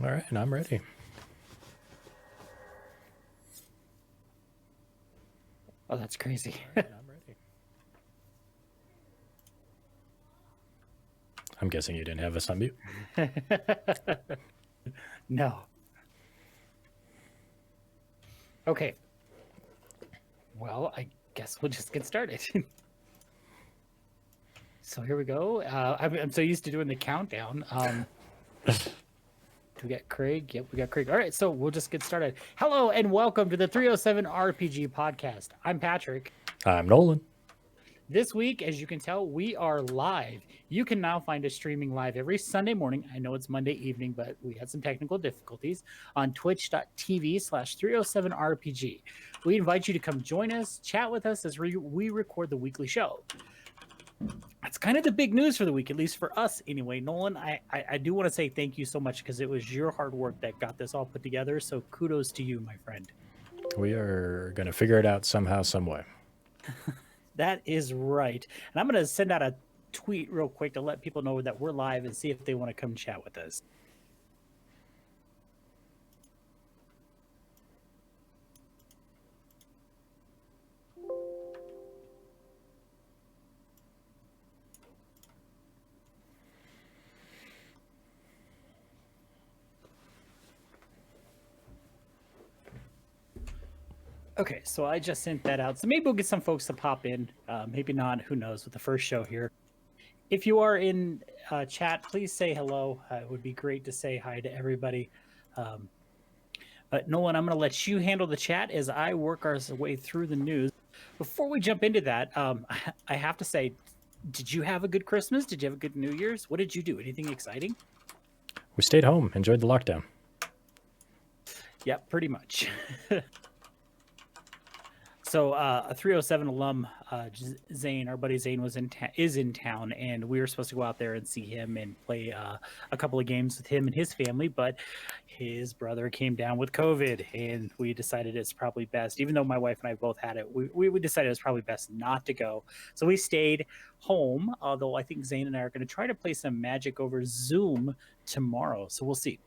All right, and I'm ready. Oh, that's crazy. All right, and I'm ready. I'm guessing you didn't have us on mute. No. Okay. Well, I guess we'll just get started. So here we go. I'm so used to doing the countdown. Do we get Craig? Yep, we got Craig. All right, so we'll just get started. Hello and welcome to the 307 RPG podcast. I'm Patrick. I'm Nolan. This week, as you can tell, we are live. You can now find us streaming live every Sunday morning. I know it's Monday evening, but we had some technical difficulties on twitch.tv/307RPG. We invite you to come join us, chat with us as we record the weekly show. That's kind of the big news for the week, at least for us anyway. Nolan, I do want to say thank you so much because it was your hard work that got this all put together. So kudos to you, my friend. We are going to figure it out somehow, some way. That is right. And I'm going to send out a tweet real quick to let people know that we're live and see if they want to come chat with us. Okay, so I just sent that out. So maybe we'll get some folks to pop in. Maybe not. Who knows with the first show here. If you are in chat, please say hello. It would be great to say hi to everybody. But Nolan, I'm going to let you handle the chat as I work our way through the news. Before we jump into that, I have to say, did you have a good Christmas? Did you have a good New Year's? What did you do? Anything exciting? We stayed home, enjoyed the lockdown. Yeah, pretty much. So a 307 alum, Zane, our buddy Zane, is in town, and we were supposed to go out there and see him and play a couple of games with him and his family, but his brother came down with COVID, and we decided it's probably best, even though my wife and I both had it, we decided it's probably best not to go. So we stayed home, although I think Zane and I are going to try to play some Magic over Zoom tomorrow, so we'll see.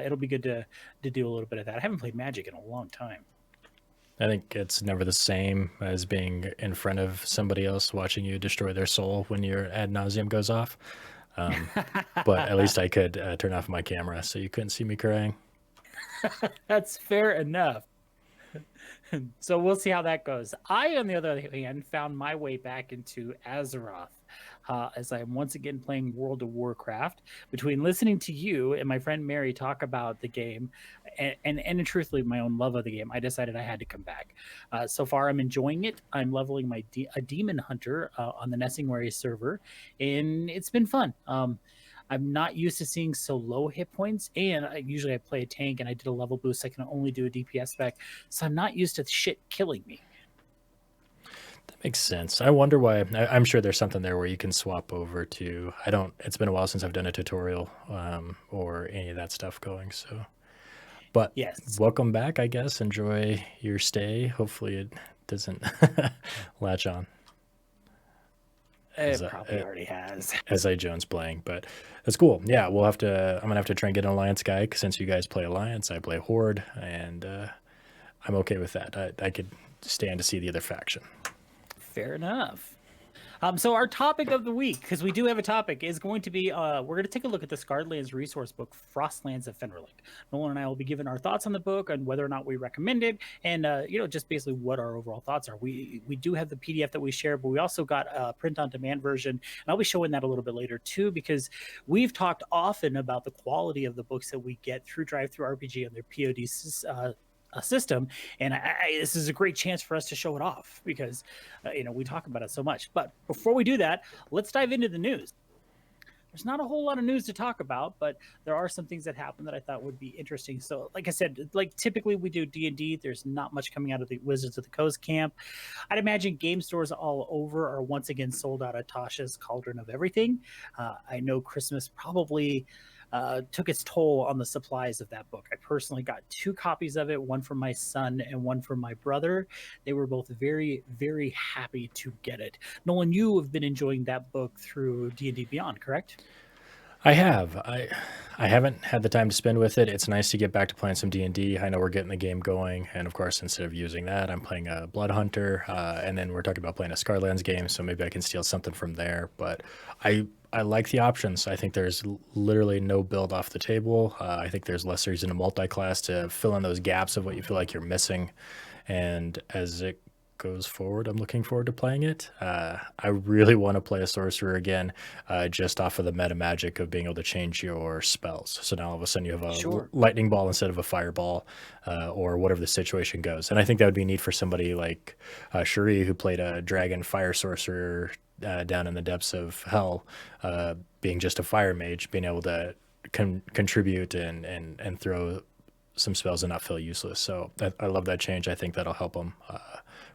It'll be good to do a little bit of that. I haven't played Magic in a long time. I think it's never the same as being in front of somebody else watching you destroy their soul when your ad nauseum goes off. But at least I could turn off my camera so you couldn't see me crying. That's fair enough. So we'll see how that goes. I, on the other hand, found my way back into Azeroth as I'm once again playing World of Warcraft. Between listening to you and my friend Mary talk about the game and truthfully my own love of the game, I decided I had to come back. So far, I'm enjoying it. I'm leveling a demon hunter on the Nessingwary server, and it's been fun. I'm not used to seeing so low hit points, and usually I play a tank and I did a level boost. I can only do a DPS spec, so I'm not used to shit killing me. That makes sense. I wonder why. I'm sure there's something there where you can swap over to. I don't. It's been a while since I've done a tutorial or any of that stuff going. So, but Yes. welcome back. I guess enjoy your stay. Hopefully it doesn't latch on. It probably already has. As Jones playing, but that's cool. Yeah, we'll have to. I'm gonna have to try and get an Alliance guy since you guys play Alliance, I play Horde, and I'm okay with that. I could stand to see the other faction. Fair enough. So our topic of the week, because we do have a topic, is going to be we're going to take a look at the Scarred Lands resource book, Frostlands of Fenrilik. Nolan and I will be giving our thoughts on the book and whether or not we recommend it, and just basically what our overall thoughts are. We do have the PDF that we share, but we also got a print-on-demand version, and I'll be showing that a little bit later too, because we've talked often about the quality of the books that we get through Drive-Thru RPG and their POD system, and this is a great chance for us to show it off because we talk about it so much. But before we do that, let's dive into the news. There's not a whole lot of news to talk about, but there are some things that happen that I thought would be interesting. So like I said, like typically we do D&D, there's not much coming out of the Wizards of the Coast camp. I'd imagine game stores all over are once again sold out of Tasha's Cauldron of Everything. I know Christmas probably took its toll on the supplies of that book. I personally got 2 copies of it, one for my son and one for my brother. They were both very, very happy to get it. Nolan, you have been enjoying that book through D&D Beyond, correct? I have. I haven't had the time to spend with it. It's nice to get back to playing some D&D. I know we're getting the game going, and of course, instead of using that, I'm playing a Blood Hunter, and then we're talking about playing a Scarlands game, so maybe I can steal something from there. But I like the options. I think there's literally no build off the table. I think there's less reason to multi-class to fill in those gaps of what you feel like you're missing. And as it goes forward, I'm looking forward to playing it. I really want to play a sorcerer again, just off of the meta magic of being able to change your spells. So now all of a sudden you have a Sure. lightning ball instead of a fireball, or whatever the situation goes. And I think that would be neat for somebody like Shuri, who played a dragon fire sorcerer down in the depths of hell, being just a fire mage, being able to contribute and throw some spells and not feel useless. So I love that change. I think that'll help them.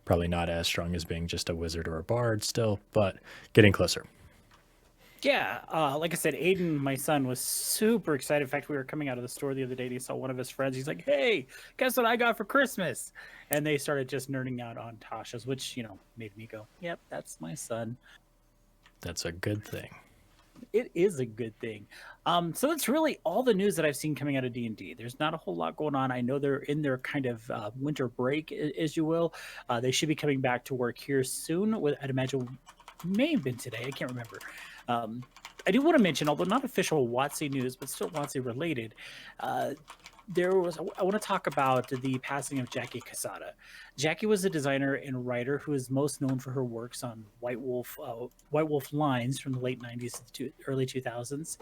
Probably not as strong as being just a wizard or a bard still, but getting closer. Yeah, like I said, Aiden, my son, was super excited. In fact, we were coming out of the store the other day and he saw one of his friends. He's like, "Hey, guess what I got for Christmas?" And they started just nerding out on Tasha's, which, made me go, "Yep, that's my son." That's a good thing. It is a good thing. So that's really all the news that I've seen coming out of D&D. There's not a whole lot going on. I know they're in their kind of winter break, as you will. They should be coming back to work here soon. I'd imagine may have been today. I can't remember. I do want to mention, although not official WotC news, but still WotC related, I want to talk about the passing of Jackie Quesada. Jackie was a designer and writer who is most known for her works on White Wolf lines from the late 90s to early 2000s.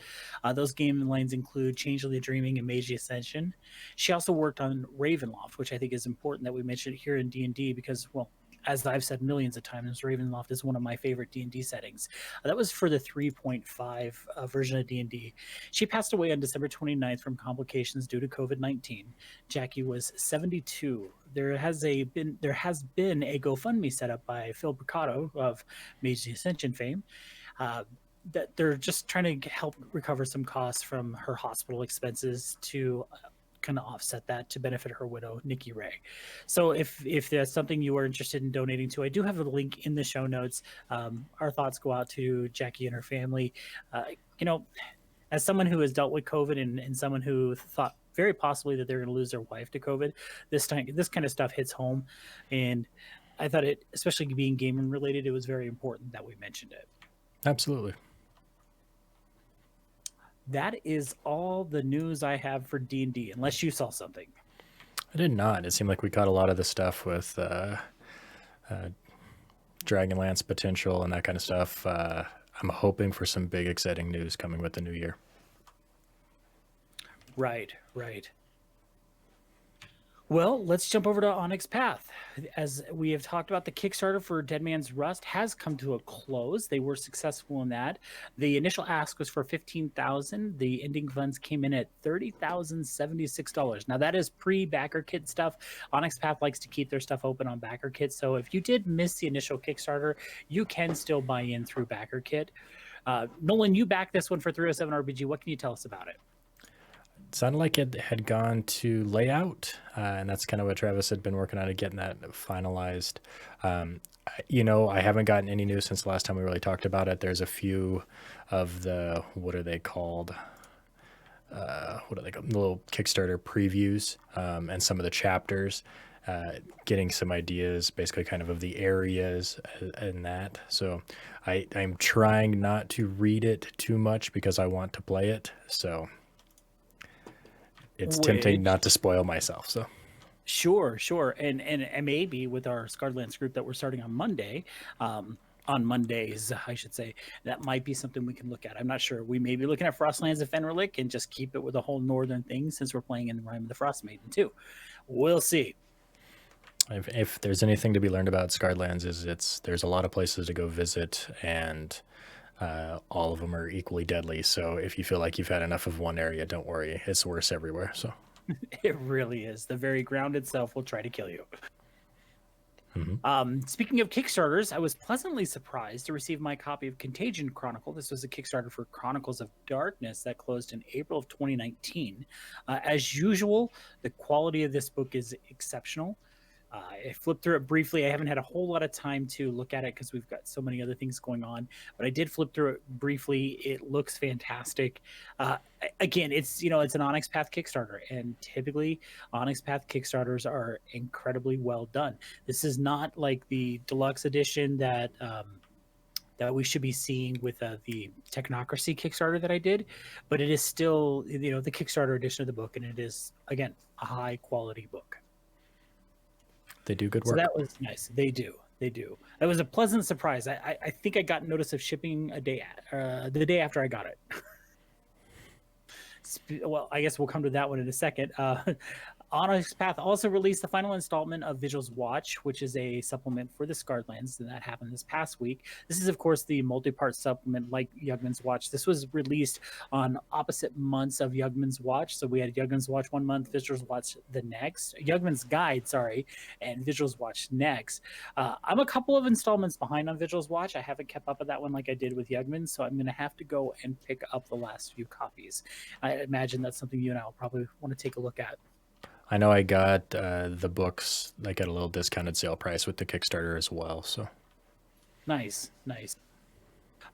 Those game lines include Changeling Dreaming and Mage Ascension. She also worked on Ravenloft, which I think is important that we mention here in D&D because, well, as I've said millions of times, Ravenloft is one of my favorite D&D settings. That was for the 3.5 version of D&D. She passed away on December 29th from complications due to COVID-19. Jackie was 72. There has been a GoFundMe set up by Phil Bricato of Mage Ascension fame. That they're just trying to help recover some costs from her hospital expenses to kind of offset that to benefit her widow, Nikki Ray. So if that's something you are interested in donating to, I do have a link in the show notes. Our thoughts go out to Jackie and her family. You know, as someone who has dealt with COVID and someone who thought very possibly that they're going to lose their wife to COVID, this kind of stuff hits home. And I thought it, especially being gaming related, it was very important that we mentioned it. Absolutely. That is all the news I have for D&D, unless you saw something. I did not. It seemed like we caught a lot of the stuff with Dragonlance potential and that kind of stuff. I'm hoping for some big exciting news coming with the new year. Right. Well, let's jump over to Onyx Path. As we have talked about, the Kickstarter for Dead Man's Rust has come to a close. They were successful in that. The initial ask was for $15,000. The ending funds came in at $30,076. Now that is pre-backer kit stuff. Onyx Path likes to keep their stuff open on backer kit. So if you did miss the initial Kickstarter, you can still buy in through backer kit. Nolan, you backed this one for 307 RPG. What can you tell us about it? It sounded like it had gone to layout, and that's kind of what Travis had been working on, getting that finalized. I haven't gotten any news since the last time we really talked about it. There's a few of the, what are they called? The little Kickstarter previews, and some of the chapters, getting some ideas, basically kind of the areas and that. So I'm trying not to read it too much because I want to play it. So it's tempting not to spoil myself. So sure. And maybe with our Scarlands group that we're starting on Monday, on Mondays, I should say, that might be something we can look at. I'm not sure. We may be looking at Frostlands of Fenrilik and just keep it with a whole northern thing since we're playing in the Rime of the Frost Maiden too. We'll see. If there's anything to be learned about Scarlands, is there's a lot of places to go visit, and all of them are equally deadly. So if you feel like you've had enough of one area, don't worry, it's worse everywhere. So it really is. The very ground itself will try to kill you. Mm-hmm. Speaking of Kickstarters, I was pleasantly surprised to receive my copy of Contagion Chronicle. This was a Kickstarter for Chronicles of Darkness that closed in April of 2019. As usual, the quality of this book is exceptional. I flipped through it briefly. I haven't had a whole lot of time to look at it because we've got so many other things going on. But I did flip through it briefly. It looks fantastic. Again, it's an Onyx Path Kickstarter, and typically Onyx Path Kickstarters are incredibly well done. This is not like the deluxe edition that we should be seeing with the Technocracy Kickstarter that I did, but it is still the Kickstarter edition of the book, and it is again a high quality book. They do good So work. that was nice. They do. They do. It was a pleasant surprise. I think I got notice of shipping the day after I got it. Well, I guess we'll come to that one in a second. Onyx Path also released the final installment of Vigil's Watch, which is a supplement for the Scarred Lands, and that happened this past week. This is, of course, the multi-part supplement like Yugman's Watch. This was released on opposite months of Yugman's Watch. So we had Yugman's Watch one month, Vigil's Watch the next. Yugman's Guide, sorry, and Vigil's Watch next. I'm a couple of installments behind on Vigil's Watch. I haven't kept up with that one like I did with Yugman's, so I'm going to have to go and pick up the last few copies. I imagine that's something you and I will probably want to take a look at. I know I got the books like at a little discounted sale price with the Kickstarter as well. So nice.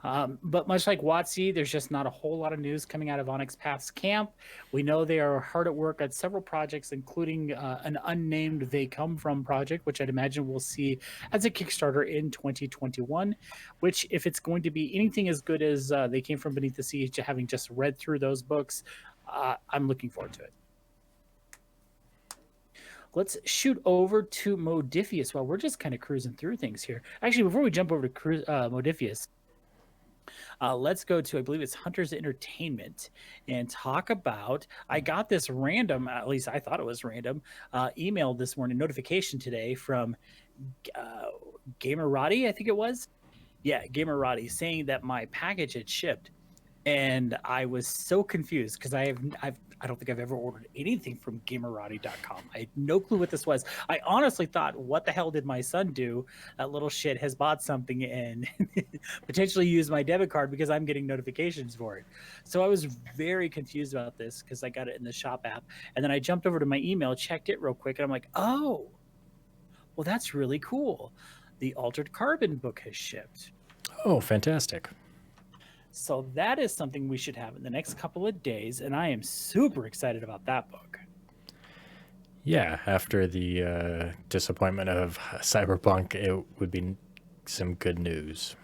But much like WotC, there's just not a whole lot of news coming out of Onyx Path's camp. We know they are hard at work at several projects, including an unnamed They Come From project, which I'd imagine we'll see as a Kickstarter in 2021, which if it's going to be anything as good as They Came From Beneath the Sea, having just read through those books, I'm looking forward to it. Let's shoot over to Modiphius while we're just kind of cruising through things here. Actually, before we jump over to Modiphius, let's go to, I believe it's Hunter's Entertainment, and talk about, I got this random, at least I thought it was random, email this morning, notification today from Gamerati, I think it was. Yeah, Gamerati, saying that my package had shipped. And I was so confused because I don't think I've ever ordered anything from Gamerati.com. I had no clue what this was. I honestly thought, what the hell did my son do? That little shit has bought something and potentially used my debit card because I'm getting notifications for it. So I was very confused about this because I got it in the shop app. And then I jumped over to my email, checked it real quick, and I'm like, oh, well, that's really cool. The Altered Carbon book has shipped. Oh, fantastic. So that is something we should have in the next couple of days, and I am super excited about that book. Yeah, after the disappointment of Cyberpunk, it would be some good news.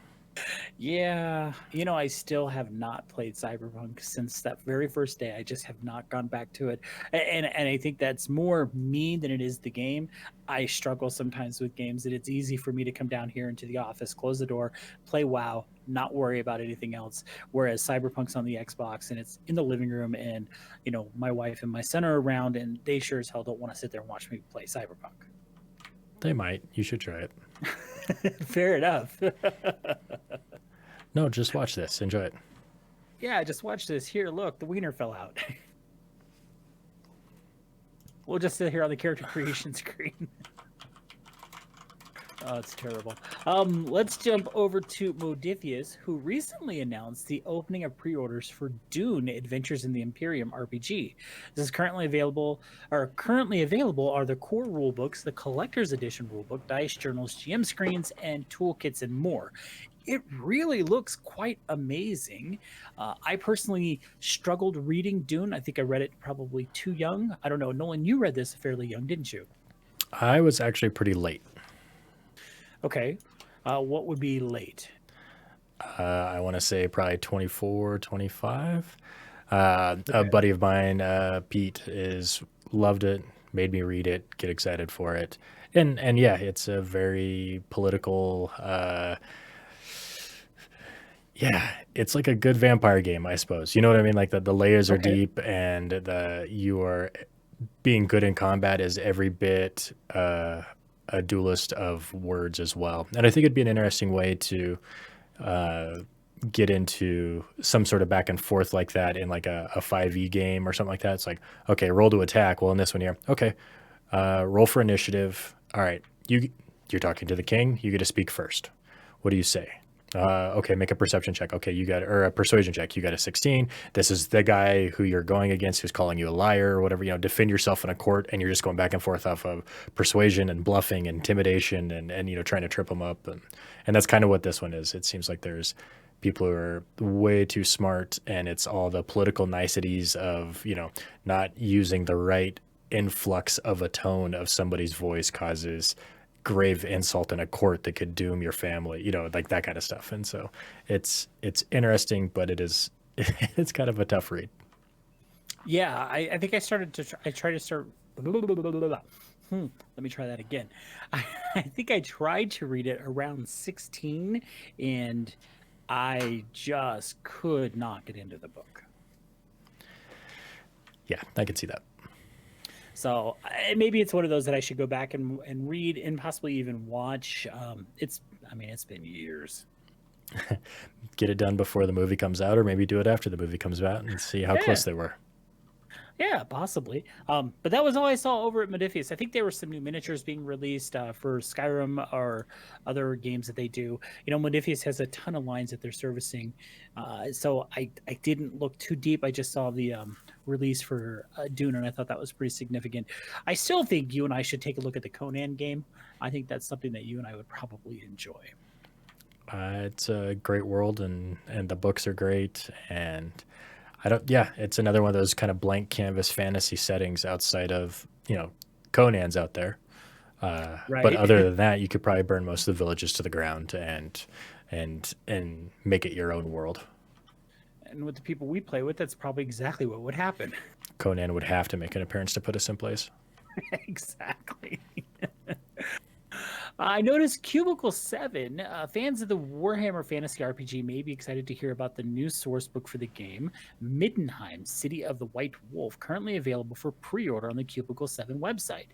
Yeah, I still have not played Cyberpunk since that very first day. I just have not gone back to it. And I think that's more me than it is the game. I struggle sometimes with games that it's easy for me to come down here into the office, close the door, play WoW, not worry about anything else. Whereas Cyberpunk's on the Xbox and it's in the living room, and my wife and my son are around, and they sure as hell don't want to sit there and watch me play Cyberpunk. They might. You should try it. Fair enough. No, just watch this. Enjoy it. Yeah, just watch this. Here, look, the wiener fell out. We'll just sit here on the character creation screen. Oh, it's terrible. Let's jump over to Modiphius, who recently announced the opening of pre-orders for Dune: Adventures in the Imperium RPG. This is currently available are the core rulebooks, the collector's edition rulebook, dice journals, GM screens, and toolkits, and more. It really looks quite amazing. I personally struggled reading Dune. I think I read it probably too young. I don't know. Nolan, you read this fairly young, didn't you? I was actually pretty late. Okay. What would be late? I want to say probably 24, 25. Okay. A buddy of mine, Pete, loved it, made me read it, get excited for it. And yeah, it's a very political, yeah, it's like a good vampire game, I suppose. You know what I mean? Like the layers are deep, and you are being good in combat is every bit a duelist of words as well. And I think it'd be an interesting way to get into some sort of back and forth like that in like a 5e game or something like that. It's like, okay, roll to attack. Well, in this one here, okay, roll for initiative. All right, you're talking to the king. You get to speak first. What do you say? Okay, make a perception check. Okay, you got, or a persuasion check. You got a 16. This is the guy who you're going against who's calling you a liar or whatever. Defend yourself in a court, and you're just going back and forth off of persuasion and bluffing and intimidation and trying to trip them up. And that's kind of what this one is. It seems like there's people who are way too smart, and it's all the political niceties of, not using the right influx of a tone of somebody's voice causes grave insult in a court that could doom your family, like that kind of stuff. And so it's interesting, but it's kind of a tough read. Yeah, I think I started to I tried to start let me try that again. I think I tried to read it around 16, and I just could not get into the book. Yeah, I can see that. So maybe it's one of those that I should go back and read and possibly even watch. It's been years. Get it done before the movie comes out, or maybe do it after the movie comes out and see how close they were. Yeah, possibly. But that was all I saw over at Modifius. I think there were some new miniatures being released for Skyrim or other games that they do. Modifius has a ton of lines that they're servicing. So I didn't look too deep. I just saw the release for Dune, and I thought that was pretty significant. I still think you and I should take a look at the Conan game. I think that's something that you and I would probably enjoy. It's a great world, and the books are great, and it's another one of those kind of blank canvas fantasy settings outside of, Conan's out there. Right. But other than that, you could probably burn most of the villages to the ground and make it your own world. And with the people we play with, that's probably exactly what would happen. Conan would have to make an appearance to put us in place. Exactly. I noticed Cubicle 7. Fans of the Warhammer Fantasy RPG may be excited to hear about the new source book for the game, Middenheim, City of the White Wolf, currently available for pre-order on the Cubicle 7 website.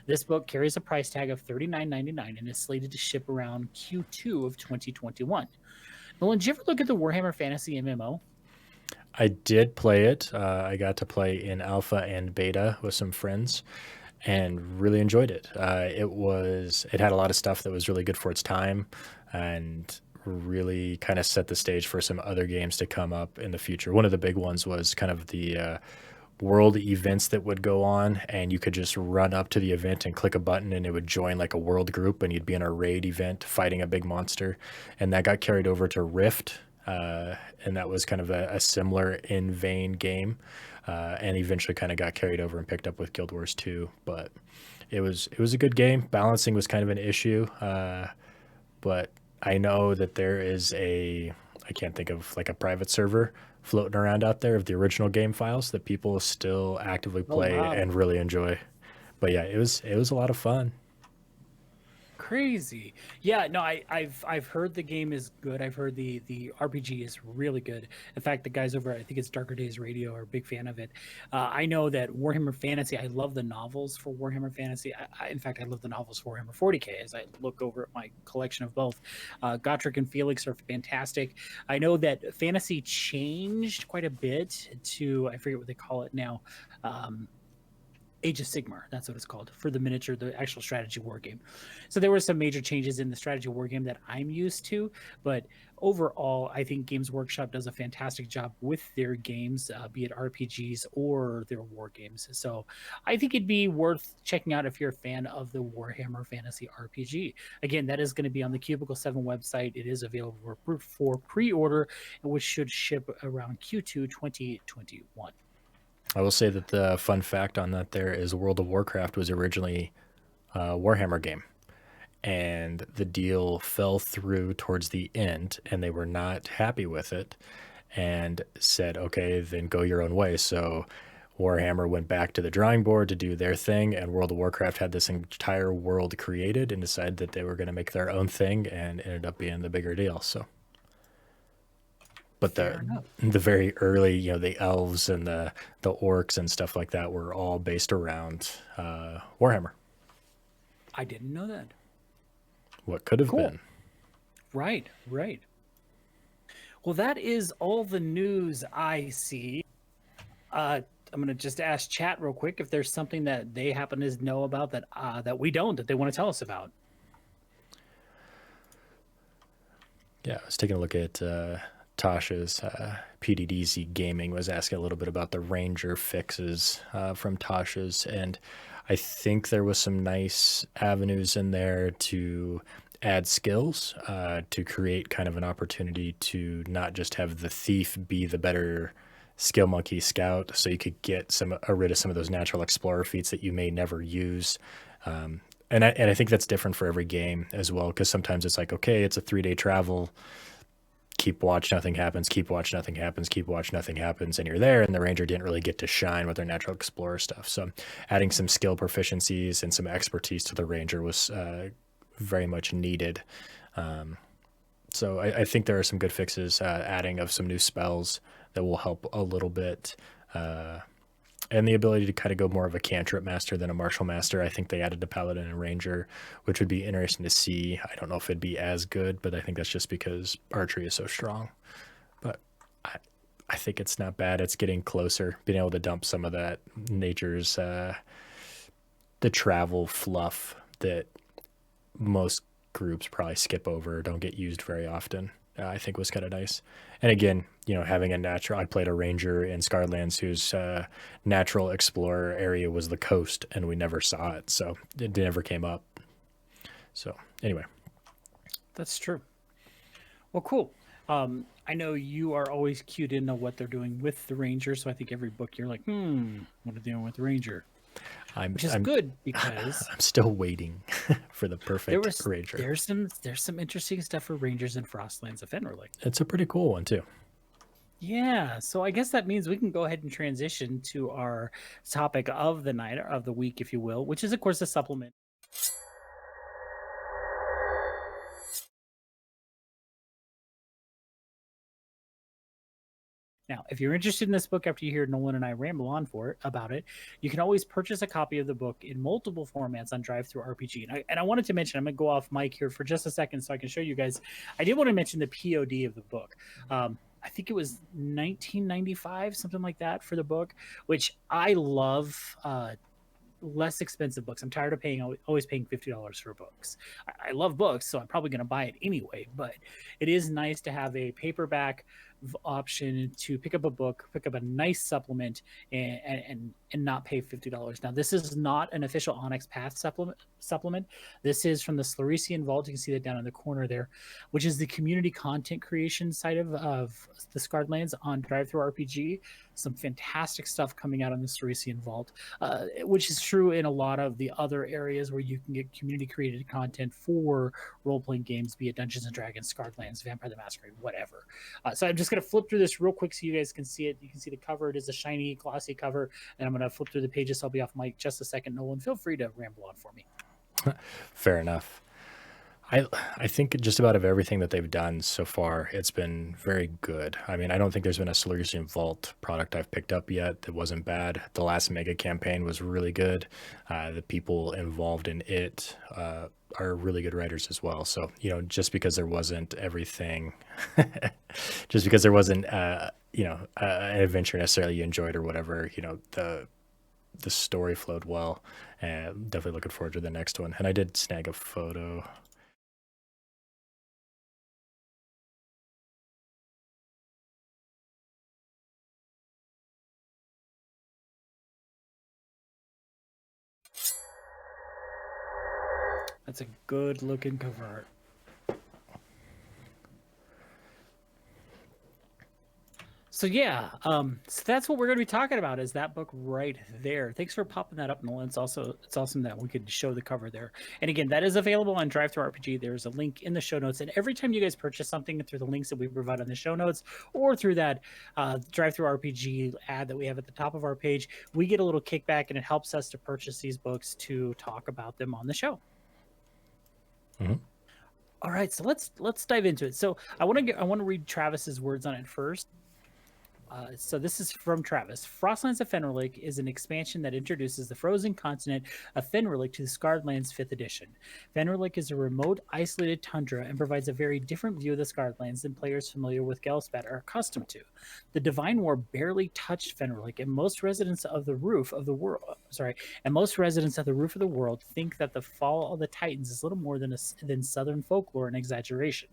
This book carries a price tag of $39.99 and is slated to ship around Q2 of 2021. Nolan, did you ever look at the Warhammer Fantasy MMO? I did play it. I got to play in alpha and beta with some friends, and really enjoyed it. It had a lot of stuff that was really good for its time, and really kind of set the stage for some other games to come up in the future. One of the big ones was kind of the world events that would go on, and you could just run up to the event and click a button, and it would join like a world group, and you'd be in a raid event fighting a big monster. And that got carried over to Rift, and that was kind of a similar in vein game. And eventually kind of got carried over and picked up with Guild Wars 2. But it was a good game. Balancing was kind of an issue, but I know that there is I can't think of like a private server floating around out there of the original game files that people still actively play and really enjoy. But yeah, it was a lot of fun. Crazy. Yeah, no, I've heard the game is good. I've heard the RPG is really good. In fact, the guys over, I think it's Darker Days Radio, are a big fan of it. I know that Warhammer Fantasy, I love the novels for Warhammer Fantasy. In fact, I love the novels for Warhammer 40K as I look over at my collection of both. Gotrek and Felix are fantastic. I know that Fantasy changed quite a bit to, I forget what they call it now, Age of Sigmar, that's what it's called, for the miniature, the actual strategy war game. So there were some major changes in the strategy war game that I'm used to, but overall, I think Games Workshop does a fantastic job with their games, be it RPGs or their war games. So I think it'd be worth checking out if you're a fan of the Warhammer Fantasy RPG. Again, that is going to be on the Cubicle 7 website. It is available for pre-order, which should ship around Q2 2021. I will say that the fun fact on that there is World of Warcraft was originally a Warhammer game, and the deal fell through towards the end, and they were not happy with it and said, okay, then go your own way. So Warhammer went back to the drawing board to do their thing, and World of Warcraft had this entire world created and decided that they were going to make their own thing, and ended up being the bigger deal. So, but the very early, the elves and the orcs and stuff like that were all based around Warhammer. I didn't know that. What could have been. Right. Well, that is all the news I see. I'm going to just ask chat real quick if there's something that they happen to know about that we don't, that they want to tell us about. Yeah, I was taking a look at Tasha's PDDZ Gaming was asking a little bit about the Ranger fixes from Tasha's, and I think there was some nice avenues in there to add skills to create kind of an opportunity to not just have the thief be the better skill monkey scout, so you could get rid of some of those natural explorer feats that you may never use. And I think that's different for every game as well, because sometimes it's like, okay, it's a 3-day travel, keep watch, nothing happens, keep watch, nothing happens, keep watch, nothing happens, and you're there, and the ranger didn't really get to shine with their natural explorer stuff. So adding some skill proficiencies and some expertise to the ranger was very much needed. So I think there are some good fixes, adding of some new spells that will help a little bit. And the ability to kind of go more of a cantrip master than a martial master. I think they added a paladin and ranger, which would be interesting to see. I don't know if it'd be as good, but I think that's just because archery is so strong. But I think it's not bad. It's getting closer, being able to dump some of that nature's the travel fluff that most groups probably skip over or don't get used very often. I think was kind of nice. And again, having a natural, I played a ranger in Scarlands whose natural explorer area was the coast, and we never saw it, so it never came up. So anyway, that's true. Well, cool. I know you are always cued into what they're doing with the ranger, so I think every book you're like, what are they doing with the ranger? Which is good because I'm still waiting for the perfect ranger. There's some interesting stuff for rangers in Frostlands of Fenrilik. It's a pretty cool one too. Yeah, so I guess that means we can go ahead and transition to our topic of the night, or of the week, if you will, which is of course a supplement. Now, if you're interested in this book after you hear Nolan and I ramble on about it, you can always purchase a copy of the book in multiple formats on DriveThruRPG. And I wanted to mention, I'm going to go off mic here for just a second so I can show you guys. I did want to mention the POD of the book. I think it was 1995, something like that, for the book, which I love. Less expensive books. I'm tired of always paying $50 for books. I love books, so I'm probably going to buy it anyway, but it is nice to have a paperback option to pick up a book, pick up a nice supplement, and not pay $50. Now, this is not an official Onyx Path supplement. This is from the Slurician Vault. You can see that down in the corner there, which is the community content creation side of the Scarred Lands on DriveThruRPG. Some fantastic stuff coming out on the Slurician Vault, which is true in a lot of the other areas where you can get community created content for role-playing games, be it Dungeons and Dragons, Scarred Lands, Vampire the Masquerade, whatever. So I'm just going to flip through this real quick so you guys can see it. You can see the cover. It is a shiny, glossy cover, and I'm going to flip through the pages. I'll be off mic just a second. Nolan, feel free to ramble on for me. Fair enough. I think just about of everything that they've done so far, it's been very good. I mean, I don't think there's been a Slurician Vault product I've picked up yet that wasn't bad. The last mega campaign was really good. The people involved in it are really good writers as well. So, just because there wasn't everything, just because there wasn't, an adventure necessarily you enjoyed or whatever, the story flowed well. And definitely looking forward to the next one. And I did snag a photo. That's a good looking cover art. So yeah, so that's what we're going to be talking about, is that book right there. Thanks for popping that up, Nolan. It's awesome that we could show the cover there. And again, that is available on DriveThruRPG. There's a link in the show notes. And every time you guys purchase something through the links that we provide on the show notes or through that DriveThruRPG ad that we have at the top of our page, we get a little kickback, and it helps us to purchase these books to talk about them on the show. Mm-hmm. All right, so let's dive into it. So I want to read Travis's words on it first. So this is from Travis. Frostlands of Fenrilik is an expansion that introduces the frozen continent of Fenrilik to the Scarred Lands 5th edition. Fenrilik is a remote, isolated tundra and provides a very different view of the Scarred Lands than players familiar with Gelspat are accustomed to. The Divine War barely touched Fenrilik, and most residents of the roof of the world think that the fall of the Titans is little more than southern folklore and exaggeration.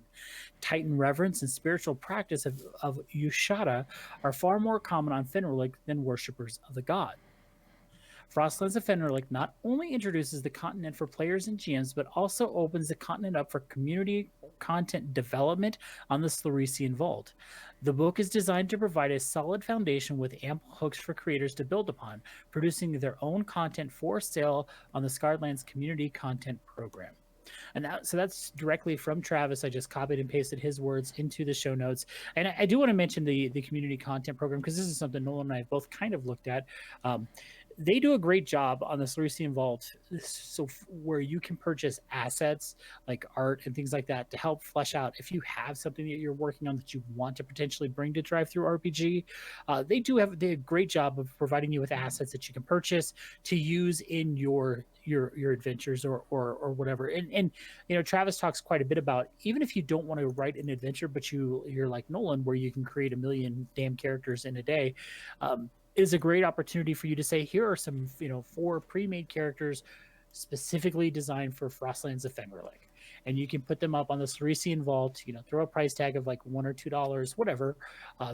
Titan reverence and spiritual practice of Yushada are far more common on Fenrilik than worshippers of the god. Frostlands of Fenrilik not only introduces the continent for players and GMs, but also opens the continent up for community content development on the Slurician Vault. The book is designed to provide a solid foundation with ample hooks for creators to build upon, producing their own content for sale on the Scarlands Community Content Program. And so that's directly from Travis. I just copied and pasted his words into the show notes. And I do want to mention the community content program, because this is something Nolan and I both kind of looked at. They do a great job on the Slurician Vault, so where you can purchase assets like art and things like that to help flesh out if you have something that you're working on that you want to potentially bring to Drive Through RPG. They do a great job of providing you with assets that you can purchase to use in your adventures or whatever. And you know, Travis talks quite a bit about, even if you don't want to write an adventure, but you're like Nolan, where you can create a million damn characters in a day. It is a great opportunity for you to say, here are some, 4 pre-made characters specifically designed for Frostlands of Fenrilik. And you can put them up on the Slurician Vault, throw a price tag of like $1 or $2, whatever,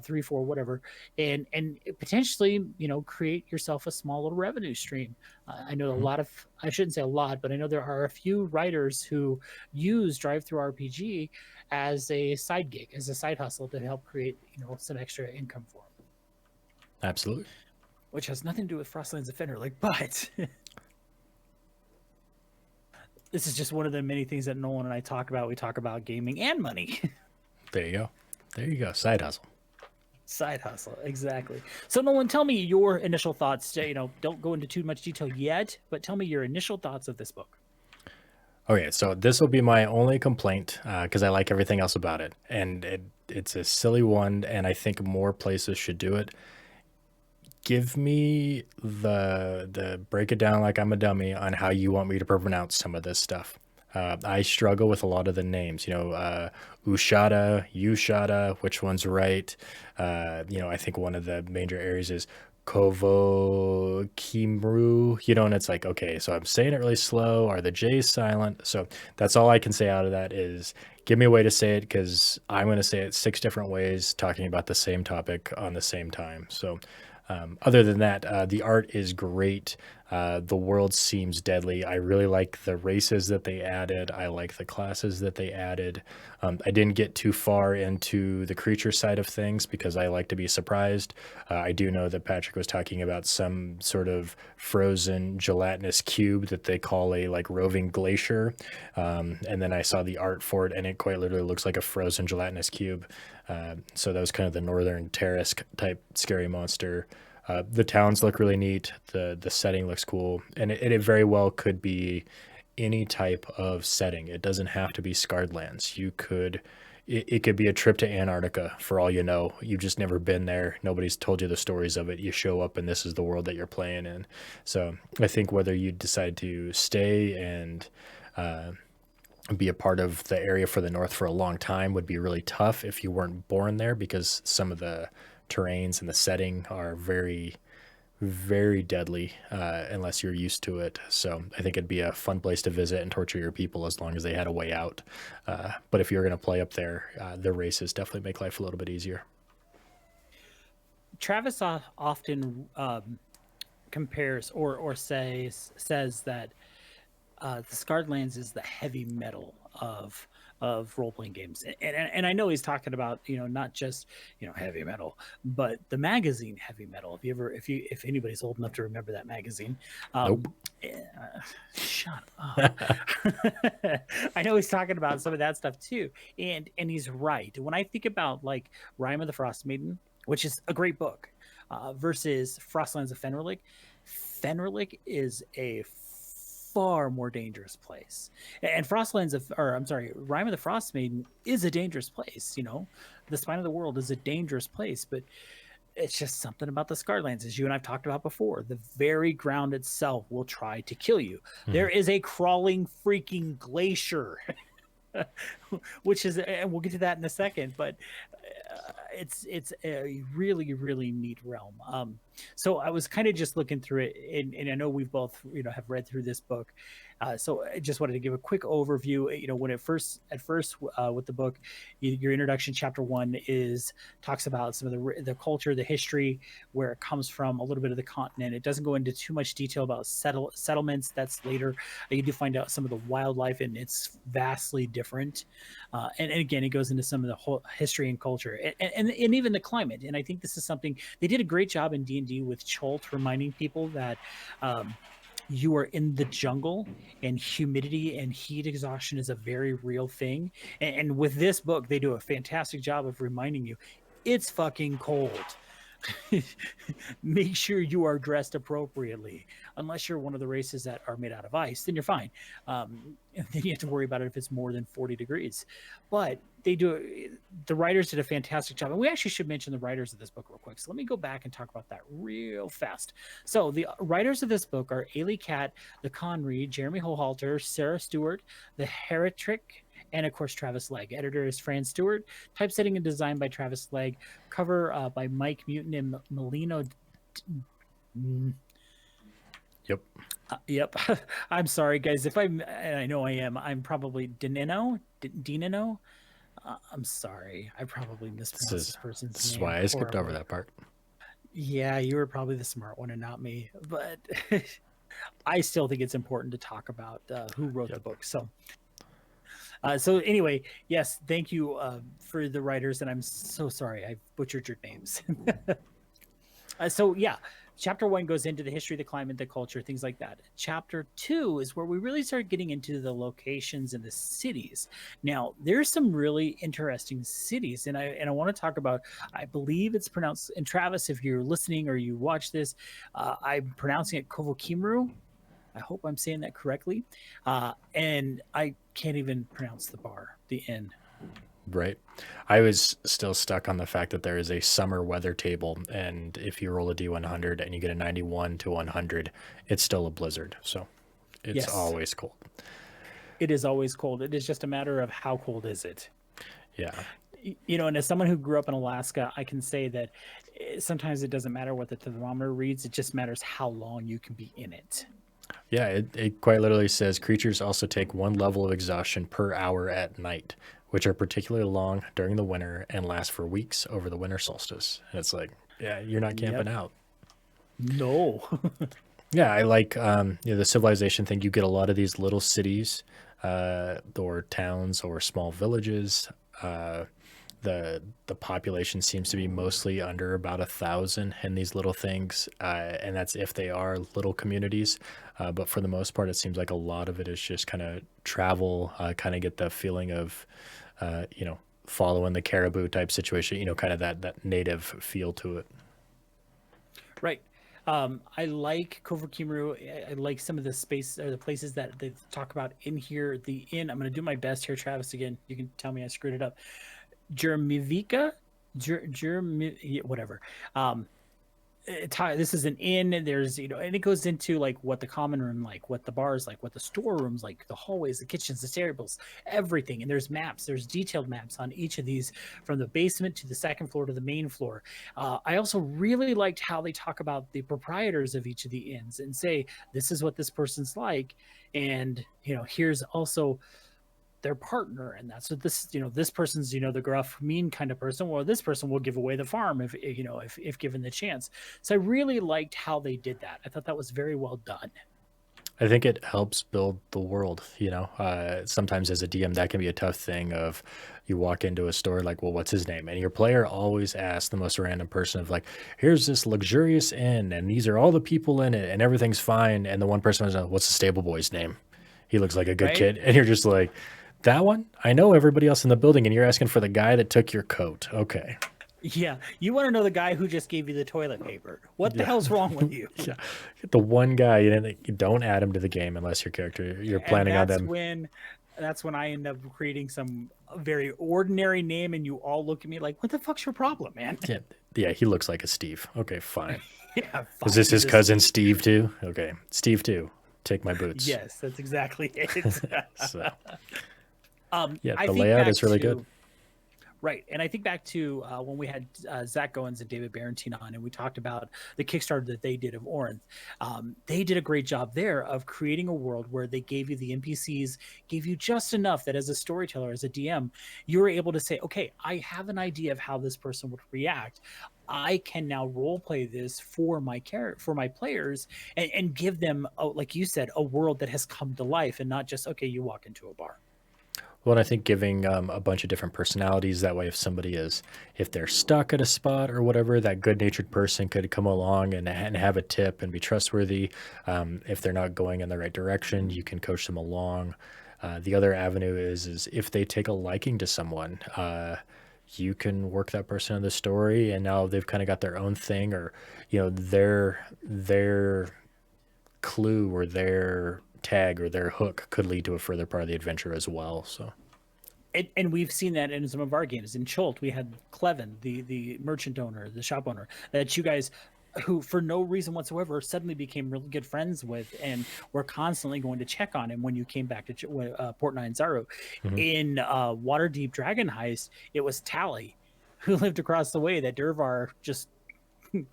3, 4, whatever, and potentially, create yourself a small little revenue stream. I know a lot of, I shouldn't say a lot, but I know there are a few writers who use Drive Through RPG as a side gig, as a side hustle to help create, some extra income for them. Absolutely. Which has nothing to do with Frostlands of Fenrilik, but this is just one of the many things that Nolan and I talk about. We talk about gaming and money. There you go. Side hustle. Side hustle, exactly. So Nolan, tell me your initial thoughts. Don't go into too much detail yet, but tell me your initial thoughts of this book. Okay, so this will be my only complaint, because I like everything else about it. And it's a silly one, and I think more places should do it. Give me the break it down like I'm a dummy on how you want me to pronounce some of this stuff. I struggle with a lot of the names, Ushada, Yushada, which one's right? I think one of the major areas is Kovo Kimru, and it's like, okay, so I'm saying it really slow. Are the J's silent? So that's all I can say out of that is give me a way to say it, because I'm going to say it 6 different ways, talking about the same topic on the same time. So other than that, the art is great. The world seems deadly. I really like the races that they added. I like the classes that they added. I didn't get too far into the creature side of things because I like to be surprised. I do know that Patrick was talking about some sort of frozen gelatinous cube that they call a roving glacier. And then I saw the art for it, and it quite literally looks like a frozen gelatinous cube. So that was kind of the Northern Terrace type scary monster. The towns look really neat. The setting looks cool, and it very well could be any type of setting. It doesn't have to be Scarred Lands. It could be a trip to Antarctica for all you know. You've just never been there. Nobody's told you the stories of it. You show up and this is the world that you're playing in. So I think whether you decide to stay and be a part of the area for the North for a long time would be really tough if you weren't born there, because some of the terrains and the setting are very, very deadly unless you're used to it. So I think it'd be a fun place to visit and torture your people as long as they had a way out. But if you're going to play up there, the races definitely make life a little bit easier. Travis often compares or says that the Scarred Lands is the heavy metal of role-playing games, and I know he's talking about not just heavy metal, but the magazine Heavy Metal. If anybody's old enough to remember that magazine, Nope. Shut up. I know he's talking about some of that stuff too, and he's right. When I think about like Rime of the Frost Maiden, which is a great book, versus Frostlands of Fenrilik, Fenrilik is a far more dangerous place, and Rime of the Frost Maiden is a dangerous place. The Spine of the World is a dangerous place, but it's just something about the Scarred Lands, as you and I've talked about before. The very ground itself will try to kill you. There is a crawling freaking glacier, which is, and we'll get to that in a second, but it's a really really neat realm. So I was kind of just looking through it, and I know we've both have read through this book. So I just wanted to give a quick overview. When at first with the book, your introduction, chapter 1 is talks about some of the culture, the history, where it comes from, a little bit of the continent. It doesn't go into too much detail about settlements. That's later. You do find out some of the wildlife, and it's vastly different. And again, it goes into some of the whole history and culture, and even the climate. And I think this is something they did a great job in D&D with Cholt, reminding people that you are in the jungle, and humidity and heat exhaustion is a very real thing. And with this book, they do a fantastic job of reminding you it's fucking cold. Make sure you are dressed appropriately. Unless you're one of the races that are made out of ice, then you're fine. And then you have to worry about it if it's more than 40 degrees. But the writers did a fantastic job. And we actually should mention the writers of this book real quick. So let me go back and talk about that real fast. So the writers of this book are Ailey Cat, the Conread, Jeremy Hohalter, Sarah Stewart, the Heretrick, and of course Travis Legg. Editor is Fran Stewart. Typesetting and design by Travis Legg. Cover by Mike Mutin and Melino. Yep. Yep. I'm sorry, guys. And I know I am. I'm probably Dinino. I'm sorry. I probably mispronounced this person's name. This is why I skipped over that part. Yeah, you were probably the smart one and not me. But I still think it's important to talk about who wrote the book. So anyway, yes, thank you for the writers, and I'm so sorry I butchered your names. So yeah, chapter 1 goes into the history, the climate, the culture, things like that. Chapter 2 is where we really start getting into the locations and the cities. Now, there's some really interesting cities, and I want to talk about. I believe it's pronounced. And Travis, if you're listening or you watch this, I'm pronouncing it Kovokimru. I hope I'm saying that correctly. And I can't even pronounce the inn. Right. I was still stuck on the fact that there is a summer weather table, and if you roll a D100 and you get a 91 to 100, it's still a blizzard. So it's always cold. It is always cold. It is just a matter of how cold is it. Yeah. And as someone who grew up in Alaska, I can say that sometimes it doesn't matter what the thermometer reads. It just matters how long you can be in it. Yeah, it quite literally says creatures also take 1 level of exhaustion per hour at night, which are particularly long during the winter and last for weeks over the winter solstice. And it's like, yeah, you're not camping out. No. Yeah, I like the civilization thing. You get a lot of these little cities or towns or small villages. The population seems to be mostly under about 1,000 in these little things, and that's if they are little communities. But for the most part, it seems like a lot of it is just kind of travel, kind of get the feeling of, following the caribou type situation. Kind of that native feel to it. Right. I like Kovokimru. I like some of the space or the places that they talk about in here. The inn. I'm going to do my best here, Travis. Again, you can tell me I screwed it up. Jermivica, whatever. This is an inn. There's and it goes into like what the common room like, what the bars like, what the storerooms like, the hallways, the kitchens, the stables, everything. And there's maps. There's detailed maps on each of these, from the basement to the second floor to the main floor. I also really liked how they talk about the proprietors of each of the inns and say this is what this person's like, and here's also their partner, and that's what this person's the gruff, mean kind of person. Well, this person will give away the farm if given the chance. So I really liked how they did that. I thought that was very well done. I think it helps build the world. Sometimes as a DM that can be a tough thing. Of you walk into a store like, well, what's his name, and your player always asks the most random person of like, here's this luxurious inn and these are all the people in it and everything's fine, and the one person was, what's the stable boy's name? He looks like a good kid, and you're just like, that one? I know everybody else in the building, and you're asking for the guy that took your coat. Okay. Yeah. You want to know the guy who just gave you the toilet paper. What the hell's wrong with you? Yeah. The one guy, you don't add him to the game unless your character, you're planning on them. That's when I end up creating some very ordinary name, and you all look at me like, what the fuck's your problem, man? Yeah, he looks like a Steve. Okay, fine. Yeah. Fine. Is this his cousin Steve too? Okay. Steve too. Take my boots. Yes, that's exactly it. The layout is really good. Right. And I think back to when we had Zach Goins and David Barentine on, and we talked about the Kickstarter that they did of Orinth. They did a great job there of creating a world where they gave you the NPCs, gave you just enough that as a storyteller, as a DM, you were able to say, okay, I have an idea of how this person would react. I can now role play this for my for my players, and give them, like you said, a world that has come to life, and not just, okay, you walk into a bar. Well, and I think giving a bunch of different personalities, that way, if they're stuck at a spot or whatever, that good-natured person could come along and have a tip and be trustworthy. If they're not going in the right direction, you can coach them along. The other avenue is if they take a liking to someone, you can work that person in the story, and now they've kind of got their own thing, or their clue or their tag or their hook could lead to a further part of the adventure as well. So, And we've seen that in some of our games. In Chult, we had Clevin, the merchant owner, the shop owner, that you guys, who for no reason whatsoever suddenly became really good friends with, and were constantly going to check on him when you came back to Port Nine Zaru. mhm. In Waterdeep Dragon Heist, it was Tally, who lived across the way, that Durvar just was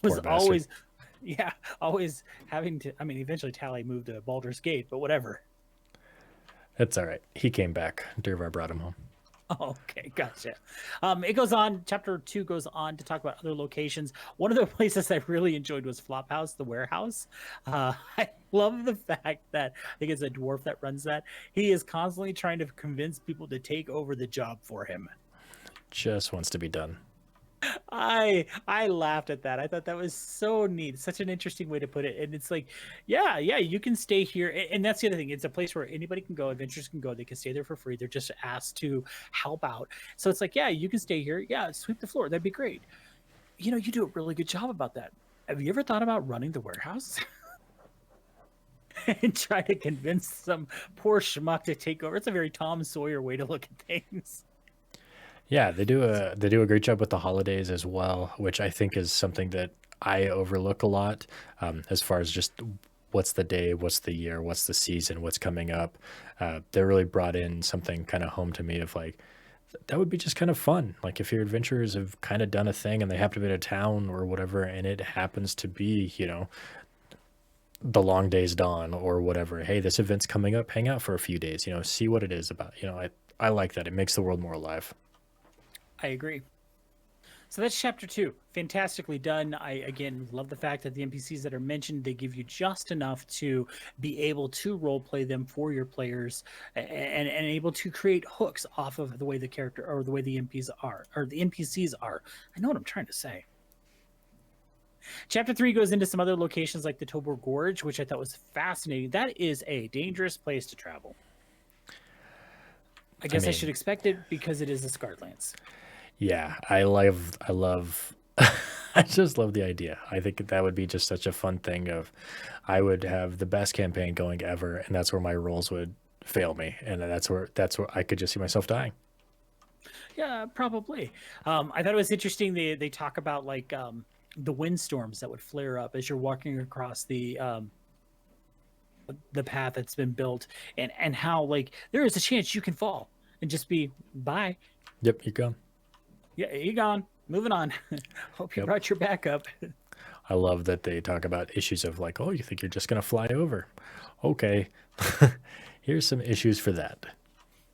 Poor bastard. always, yeah, always having to. I mean, eventually Tally moved to Baldur's Gate, but whatever. It's all right. He came back. Durvar brought him home. Okay, gotcha. It goes on. Chapter 2 goes on to talk about other locations. One of the places I really enjoyed was Flophouse, the warehouse. I love the fact that I think it's a dwarf that runs that. He is constantly trying to convince people to take over the job for him. Just wants to be done. I laughed at that. I thought that was so neat. Such an interesting way to put it. And it's like, yeah, you can stay here. And that's the other thing. It's a place where anybody can go, adventurers can go. They can stay there for free. They're just asked to help out. So it's like, yeah, you can stay here. Yeah, sweep the floor. That'd be great. You do a really good job about that. Have you ever thought about running the warehouse? And try to convince some poor schmuck to take over? It's a very Tom Sawyer way to look at things. Yeah, they do a great job with the holidays as well, which I think is something that I overlook a lot, as far as just what's the day, what's the year, what's the season, what's coming up. They really brought in something kind of home to me of like, that would be just kind of fun. Like if your adventurers have kind of done a thing and they happen to be in a town or whatever, and it happens to be, the long day's dawn or whatever. Hey, this event's coming up. Hang out for a few days. See what it is about. I like that. It makes the world more alive. I agree. So that's chapter 2. Fantastically done. I again love the fact that the NPCs that are mentioned, they give you just enough to be able to role play them for your players, and able to create hooks off of the way the character or the way the NPCs are, or the NPCs are. I know what I'm trying to say. Chapter 3 goes into some other locations like the Tobor Gorge, which I thought was fascinating. That is a dangerous place to travel. I guess I should mean, expect it because it is a Scarlands. yeah, I love I just love the idea. I think that would be just such a fun thing of I would have the best campaign going ever, and that's where my rolls would fail me, and that's where I could just see myself dying. Yeah, probably. I thought it was interesting. They talk about like the windstorms that would flare up as you're walking across the path that's been built, and how like there is a chance you can fall and just be bye. Yep, you go. Yeah, you gone. Moving on. Hope you Yep. brought your backup. I love that they talk about issues of like, oh, you think you're just gonna fly over? Okay, here's some issues for that.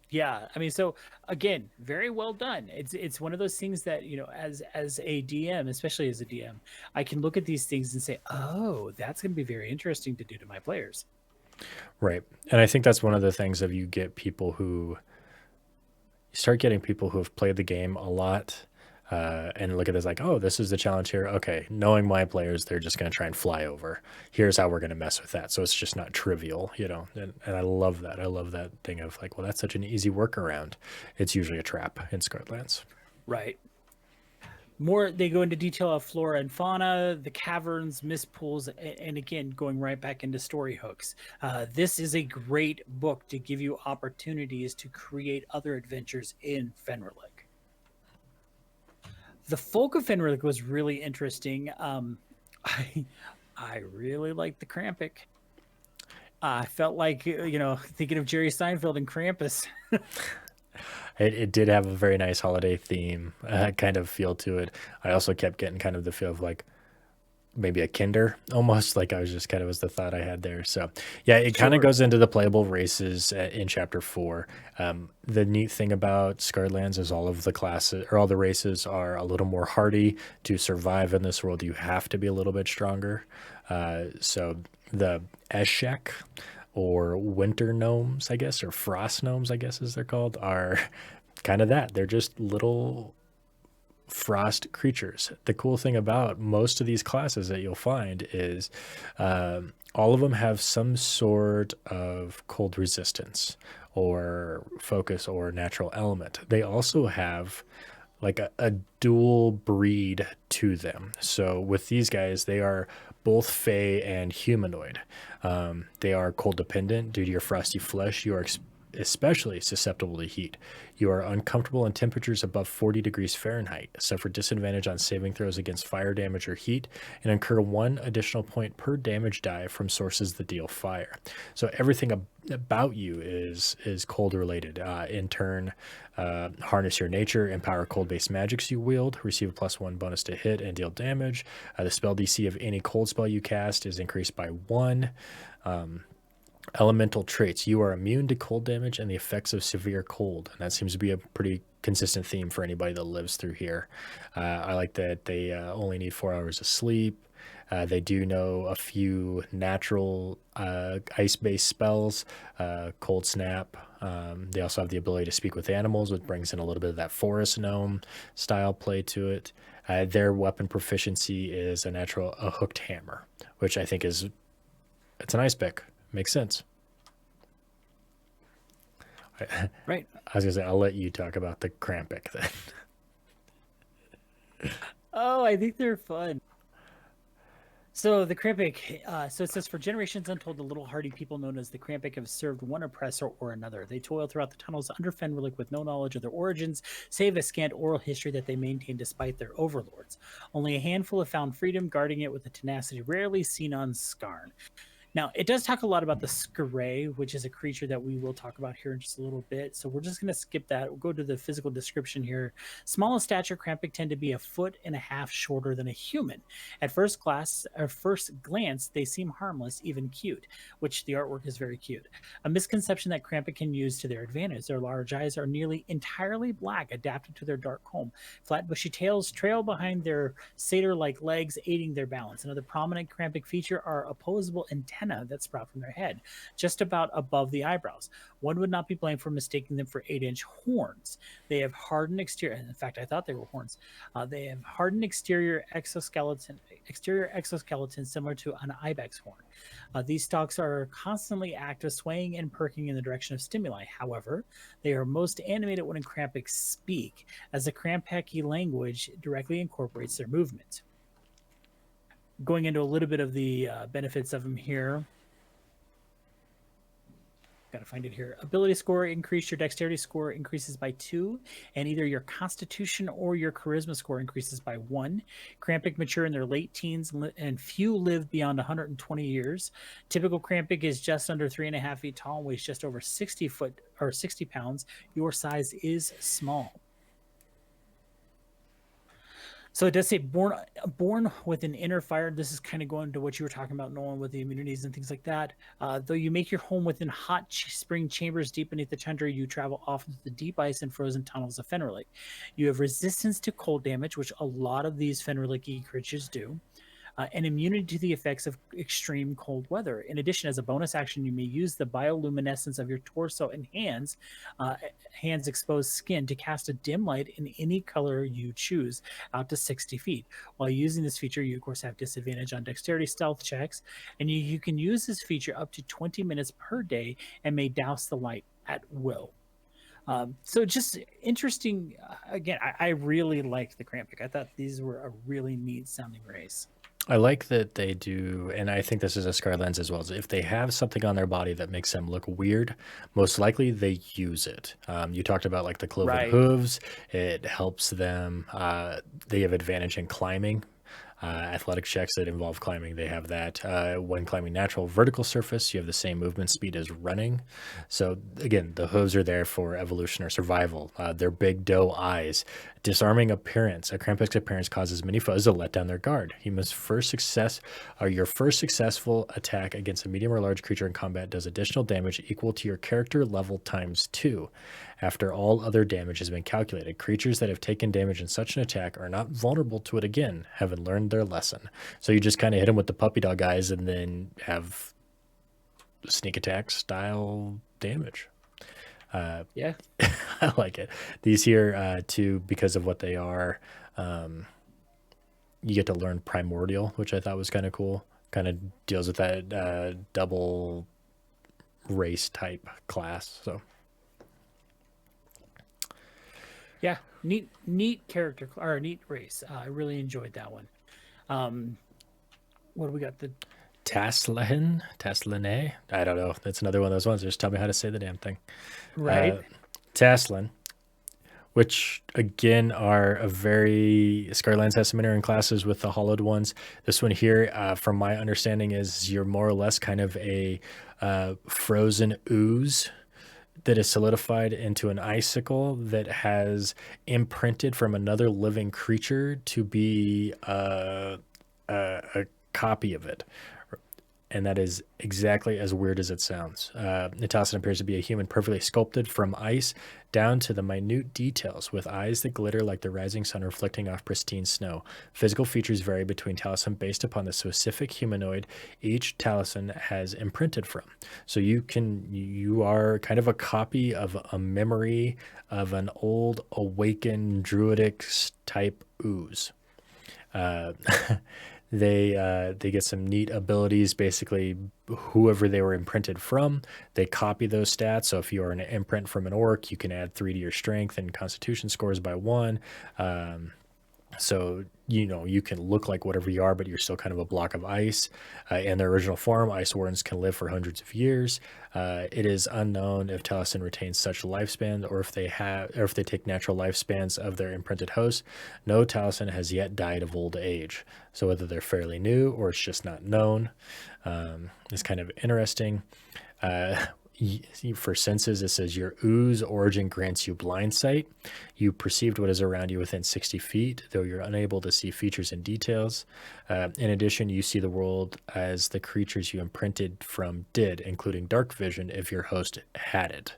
Yeah, I mean, so again, very well done. It's one of those things that, as a DM, especially as a DM, I can look at these things and say, oh, that's going to be very interesting to do to my players. Right, and I think that's one of the things of you start getting people who have played the game a lot, and look at this like, oh, this is the challenge here. Okay, knowing my players, they're just going to try and fly over. Here's how we're going to mess with that. So it's just not trivial. And I love that. I love that thing of like, well, that's such an easy workaround. It's usually a trap in Scartlands. Right. More, they go into detail of flora and fauna, the caverns, mist pools, and again, going right back into story hooks. This is a great book to give you opportunities to create other adventures in Fenrilik. The folk of Fenrilik was really interesting. I I really liked the Krampic. I felt like, thinking of Jerry Seinfeld and Krampus. It did have a very nice holiday theme kind of feel to it. I also kept getting kind of the feel of like maybe a kinder almost, like I was just kind of was the thought I had there. So yeah, it kind of Sure. goes into the playable races in chapter 4. The neat thing about Scarred Lands is all of the classes or all the races are a little more hardy. To survive in this world you have to be a little bit stronger. So the Eshek, or winter gnomes, I guess, or frost gnomes, I guess as they're called, are kind of that. They're just little frost creatures. The cool thing about most of these classes that you'll find is all of them have some sort of cold resistance or focus or natural element. They also have like a dual breed to them. So with these guys, they are both fey and humanoid. They are cold dependent due to your frosty flesh. You are especially susceptible to heat. You are uncomfortable in temperatures above 40 degrees Fahrenheit, suffer disadvantage on saving throws against fire damage or heat, and incur 1 additional point per damage die from sources that deal fire. So everything about you is cold related. In turn, harness your nature, empower cold based magics you wield, receive a +1 bonus to hit and deal damage. The spell DC of any cold spell you cast is increased by 1. Elemental traits. You are immune to cold damage and the effects of severe cold. And that seems to be a pretty consistent theme for anybody that lives through here. I like that they only need 4 hours of sleep. They do know a few natural ice-based spells, Cold Snap. They also have the ability to speak with animals, which brings in a little bit of that forest gnome style play to it. Their weapon proficiency is a hooked hammer, which I think it's a nice pick. Makes sense. I Right. was gonna say I'll let you talk about the Krampic then. Oh, I think they're fun. So the Krampic, so it says, for generations untold, the little hardy people known as the Krampic have served one oppressor or another. They toil throughout the tunnels under Fenrilik with no knowledge of their origins, save a scant oral history that they maintain despite their overlords. Only a handful have found freedom, guarding it with a tenacity rarely seen on Skarn. Now, it does talk a lot about the Skray, which is a creature that we will talk about here in just a little bit. So we're just going to skip that. We'll go to the physical description here. Small in stature, Krampic tend to be 1.5 feet shorter than a human. At first glance, they seem harmless, even cute, which the artwork is very cute. A misconception that Krampic can use to their advantage. Their large eyes are nearly entirely black, adapted to their dark comb. Flat, bushy tails trail behind their satyr-like legs, aiding their balance. Another prominent Krampic feature are opposable antennae that sprout from their head, just about above the eyebrows. One would not be blamed for mistaking them for 8-inch horns. They have hardened exterior. In fact, I thought they were horns. They have hardened exoskeleton similar to an ibex horn. These stalks are constantly active, swaying and perking in the direction of stimuli. However, they are most animated when Krampic speak, as the Krampaki language directly incorporates their movement. Going into a little bit of the benefits of them here. Got to find it here. Ability score increase. Your dexterity score increases by 2, and either your constitution or your charisma score increases by 1. Krampic mature in their late teens, and few live beyond 120 years. Typical Krampic is just under 3.5 feet tall and weighs just over 60 pounds. Your size is small. So it does say born with an inner fire. This is kind of going to what you were talking about, Nolan, with the immunities and things like that. Though you make your home within hot spring chambers deep beneath the tundra, you travel often to the deep ice and frozen tunnels of Fenrilik. You have resistance to cold damage, which a lot of these Fenriliki creatures do. And immunity to the effects of extreme cold weather. In addition, as a bonus action, you may use the bioluminescence of your torso and hands exposed skin to cast a dim light in any color you choose out to 60 feet. While using this feature, you of course have disadvantage on dexterity stealth checks, and you can use this feature up to 20 minutes per day and may douse the light at will. So just interesting. Again, I really liked the Krampic. I thought these were a really neat sounding race. I like that they do, and I think this is a Scar Lens as well. As if they have something on their body that makes them look weird, most likely they use it. You talked about like the cloven Right. hooves; it helps them. They have advantage in climbing. Athletic checks that involve climbing, they have that. When climbing natural vertical surface, you have the same movement speed as running. So again, the hooves are there for evolution or survival. Their big doe eyes, disarming appearance. A Krampus appearance causes many foes to let down their guard. You must your first successful attack against a medium or large creature in combat does additional damage equal to your character level times 2. After all other damage has been calculated, creatures that have taken damage in such an attack are not vulnerable to it again, having learned their lesson. So you just kind of hit them with the puppy dog eyes and then have sneak attack style damage. Yeah. I like it. These here, too, because of what they are, you get to learn Primordial, which I thought was kind of cool. Kind of deals with that double race type class. So Yeah, neat character or neat race. I really enjoyed that one. What do we got? The Taslane? I don't know. That's another one of those ones. Just tell me how to say the damn thing. right. Taslan, which again are a very Scarlands has some interring classes with the hollowed ones. This one here, from my understanding, is you're more or less kind of a frozen ooze that is solidified into an icicle that has imprinted from another living creature to be a copy of it. And that is exactly as weird as it sounds. Natasan appears to be a human perfectly sculpted from ice down to the minute details, with eyes that glitter like the rising sun reflecting off pristine snow. Physical features vary between Taliesin based upon the specific humanoid each Taliesin has imprinted from. So you are kind of a copy of a memory of an old awakened druidic type ooze. Uh, they get some neat abilities. Basically, whoever they were imprinted from, they copy those stats. So if you are an imprint from an orc, you can add 3 to your strength and constitution scores by 1. So you can look like whatever you are, but you're still kind of a block of ice. In their original form, ice wardens can live for hundreds of years. It is unknown if Taliesin retains such lifespans, or if they take natural lifespans of their imprinted host. No Taliesin has yet died of old age. So whether they're fairly new or it's just not known, is kind of interesting. For senses, it says your ooze origin grants you blind sight. You perceived what is around you within 60 feet, though you're unable to see features and details. In addition, you see the world as the creatures you imprinted from did, including dark vision if your host had it.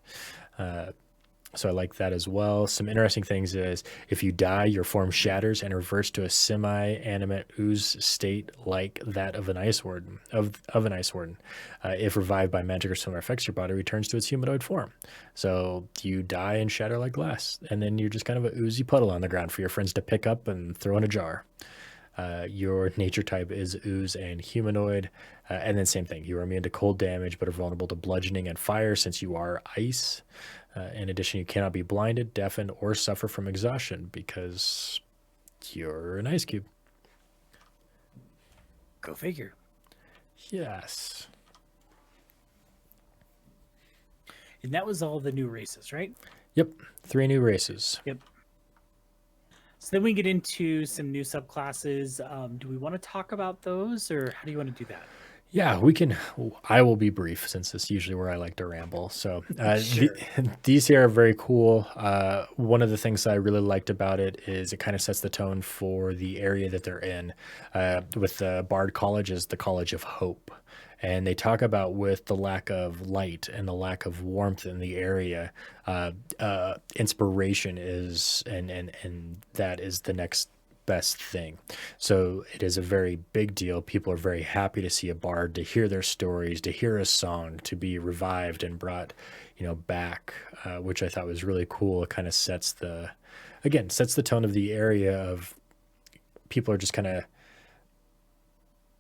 So I like that as well. Some interesting things is if you die, your form shatters and reverts to a semi-animate ooze state like that of an ice warden. If revived by magic or similar effects, your body returns to its humanoid form. So you die and shatter like glass, and then you're just kind of a oozy puddle on the ground for your friends to pick up and throw in a jar. Your nature type is ooze and humanoid. And then same thing, you are immune to cold damage but are vulnerable to bludgeoning and fire since you are ice. In addition, you cannot be blinded, deafened, or suffer from exhaustion because you're an ice cube. Go figure. Yes. And that was all the new races, right? Yep. 3 new races. Yep. So then we get into some new subclasses. Do we want to talk about those, or how do you want to do that? Yeah, we can. I will be brief since it's usually where I like to ramble. So Sure. these here are very cool. One of the things I really liked about it is it kind of sets the tone for the area that they're in. With the Bard College is the College of Hope. And they talk about with the lack of light and the lack of warmth in the area, inspiration is, and that is the next best thing. So it is a very big deal. People are very happy to see a bard, to hear their stories, to hear a song, to be revived and brought, back, which I thought was really cool. It kind of sets the tone of the area of people are just kind of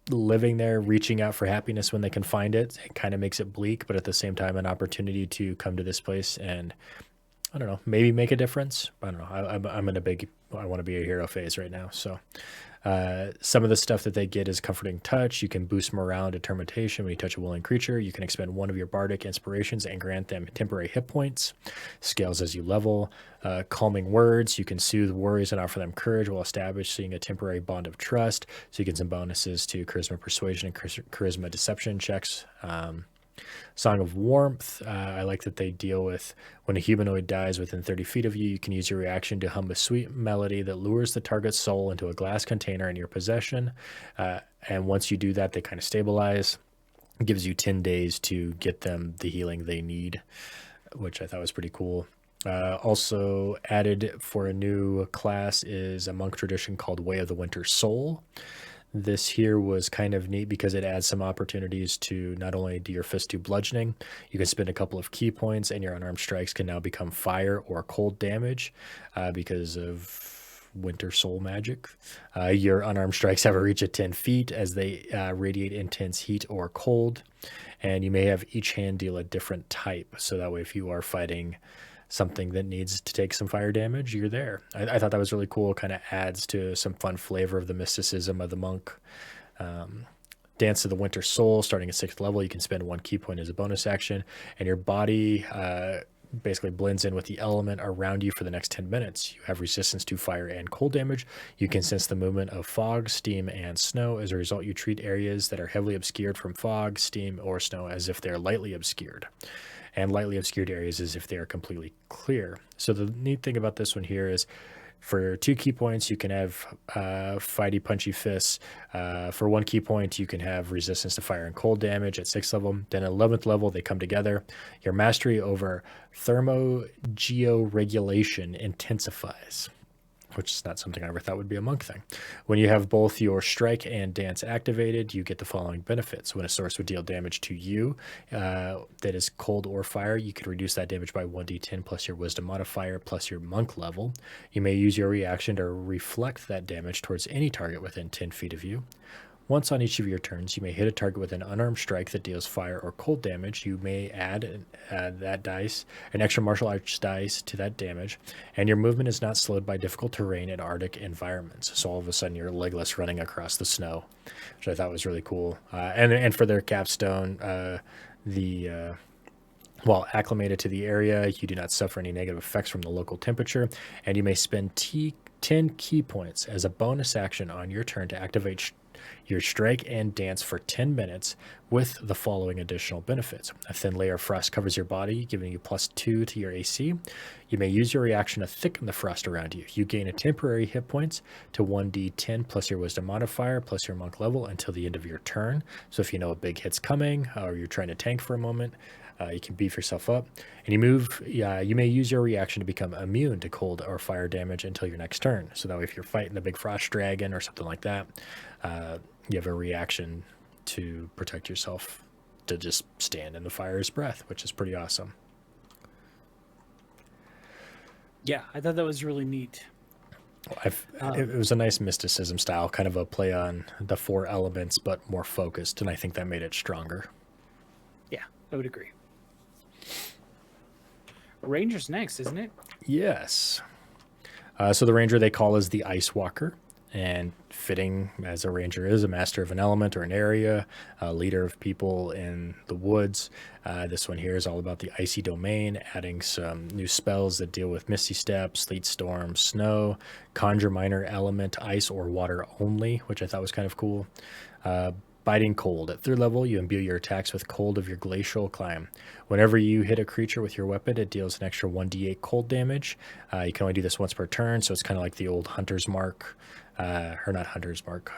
living there, reaching out for happiness when they can find it. It kind of makes it bleak, but at the same time, an opportunity to come to this place and I don't know, maybe make a difference. I don't know. I'm in a big, I want to be a hero phase right now. So Some of the stuff that they get is Comforting Touch. You can boost morale and determination when you touch a willing creature. You can expend one of your bardic inspirations and grant them temporary hit points. Scales as you level. Calming Words. You can soothe worries and offer them courage while establishing a temporary bond of trust. So you get some bonuses to Charisma Persuasion and Charisma Deception checks. Song of Warmth. I like that they deal with when a humanoid dies within 30 feet of you, you can use your reaction to hum a sweet melody that lures the target's soul into a glass container in your possession. And once you do that, they kind of stabilize. It gives you 10 days to get them the healing they need, which I thought was pretty cool. Also added for a new class is a monk tradition called Way of the Winter Soul. This here was kind of neat because it adds some opportunities to not only do your fist do bludgeoning, you can spend a couple of key points and your unarmed strikes can now become fire or cold damage because of Winter Soul magic. Your unarmed strikes have a reach of 10 feet as they radiate intense heat or cold, and you may have each hand deal a different type. So that way if you are fighting something that needs to take some fire damage, you're there. I thought that was really cool. Kind of adds to some fun flavor of the mysticism of the monk. Dance of the Winter Soul, starting at 6th level, you can spend 1 key point as a bonus action, and your body basically blends in with the element around you for the next 10 minutes. You have resistance to fire and cold damage. You can sense the movement of fog, steam, and snow. As a result, you treat areas that are heavily obscured from fog, steam, or snow as if they're lightly obscured. And lightly obscured areas as if they are completely clear. So the neat thing about this one here is for 2 key points, you can have fighty, punchy fists. For 1 key point, you can have resistance to fire and cold damage at 6th level. Then at 11th level, they come together. Your mastery over thermogeoregulation intensifies, which is not something I ever thought would be a monk thing. When you have both your strike and dance activated, you get the following benefits. When a source would deal damage to you that is cold or fire, you could reduce that damage by 1d10 plus your wisdom modifier plus your monk level. You may use your reaction to reflect that damage towards any target within 10 feet of you. Once on each of your turns, you may hit a target with an unarmed strike that deals fire or cold damage. You may add that dice, an extra martial arts dice to that damage, and your movement is not slowed by difficult terrain in Arctic environments. So all of a sudden you're legless running across the snow, which I thought was really cool. And for their capstone, while acclimated to the area, you do not suffer any negative effects from the local temperature, and you may spend 10 key points as a bonus action on your turn to activate your strike and dance for 10 minutes with the following additional benefits. A thin layer of frost covers your body, giving you +2 to your AC. You may use your reaction to thicken the frost around you. You gain a temporary hit points to 1d10 plus your wisdom modifier plus your monk level until the end of your turn. So if you know a big hit's coming or you're trying to tank for a moment, you can beef yourself up. And you may use your reaction to become immune to cold or fire damage until your next turn. So that way if you're fighting the big frost dragon or something like that, you have a reaction to protect yourself to just stand in the fire's breath, which is pretty awesome. Yeah, I thought that was really neat. It was a nice mysticism style, kind of a play on the 4 elements, but more focused, and I think that made it stronger. Yeah, I would agree. Ranger's next, isn't it? Yes. So the ranger they call is the Ice Walker. And fitting as a ranger is, a master of an element or an area, a leader of people in the woods. This one here is all about the icy domain, adding some new spells that deal with misty step, sleet storm, snow, conjure minor element, ice or water only, which I thought was kind of cool. Biting Cold. At 3rd level, you imbue your attacks with cold of your glacial climb. Whenever you hit a creature with your weapon, it deals an extra 1d8 cold damage. You can only do this once per turn, so it's kind of like the old Hunter's Mark, or not Hunter's Mark,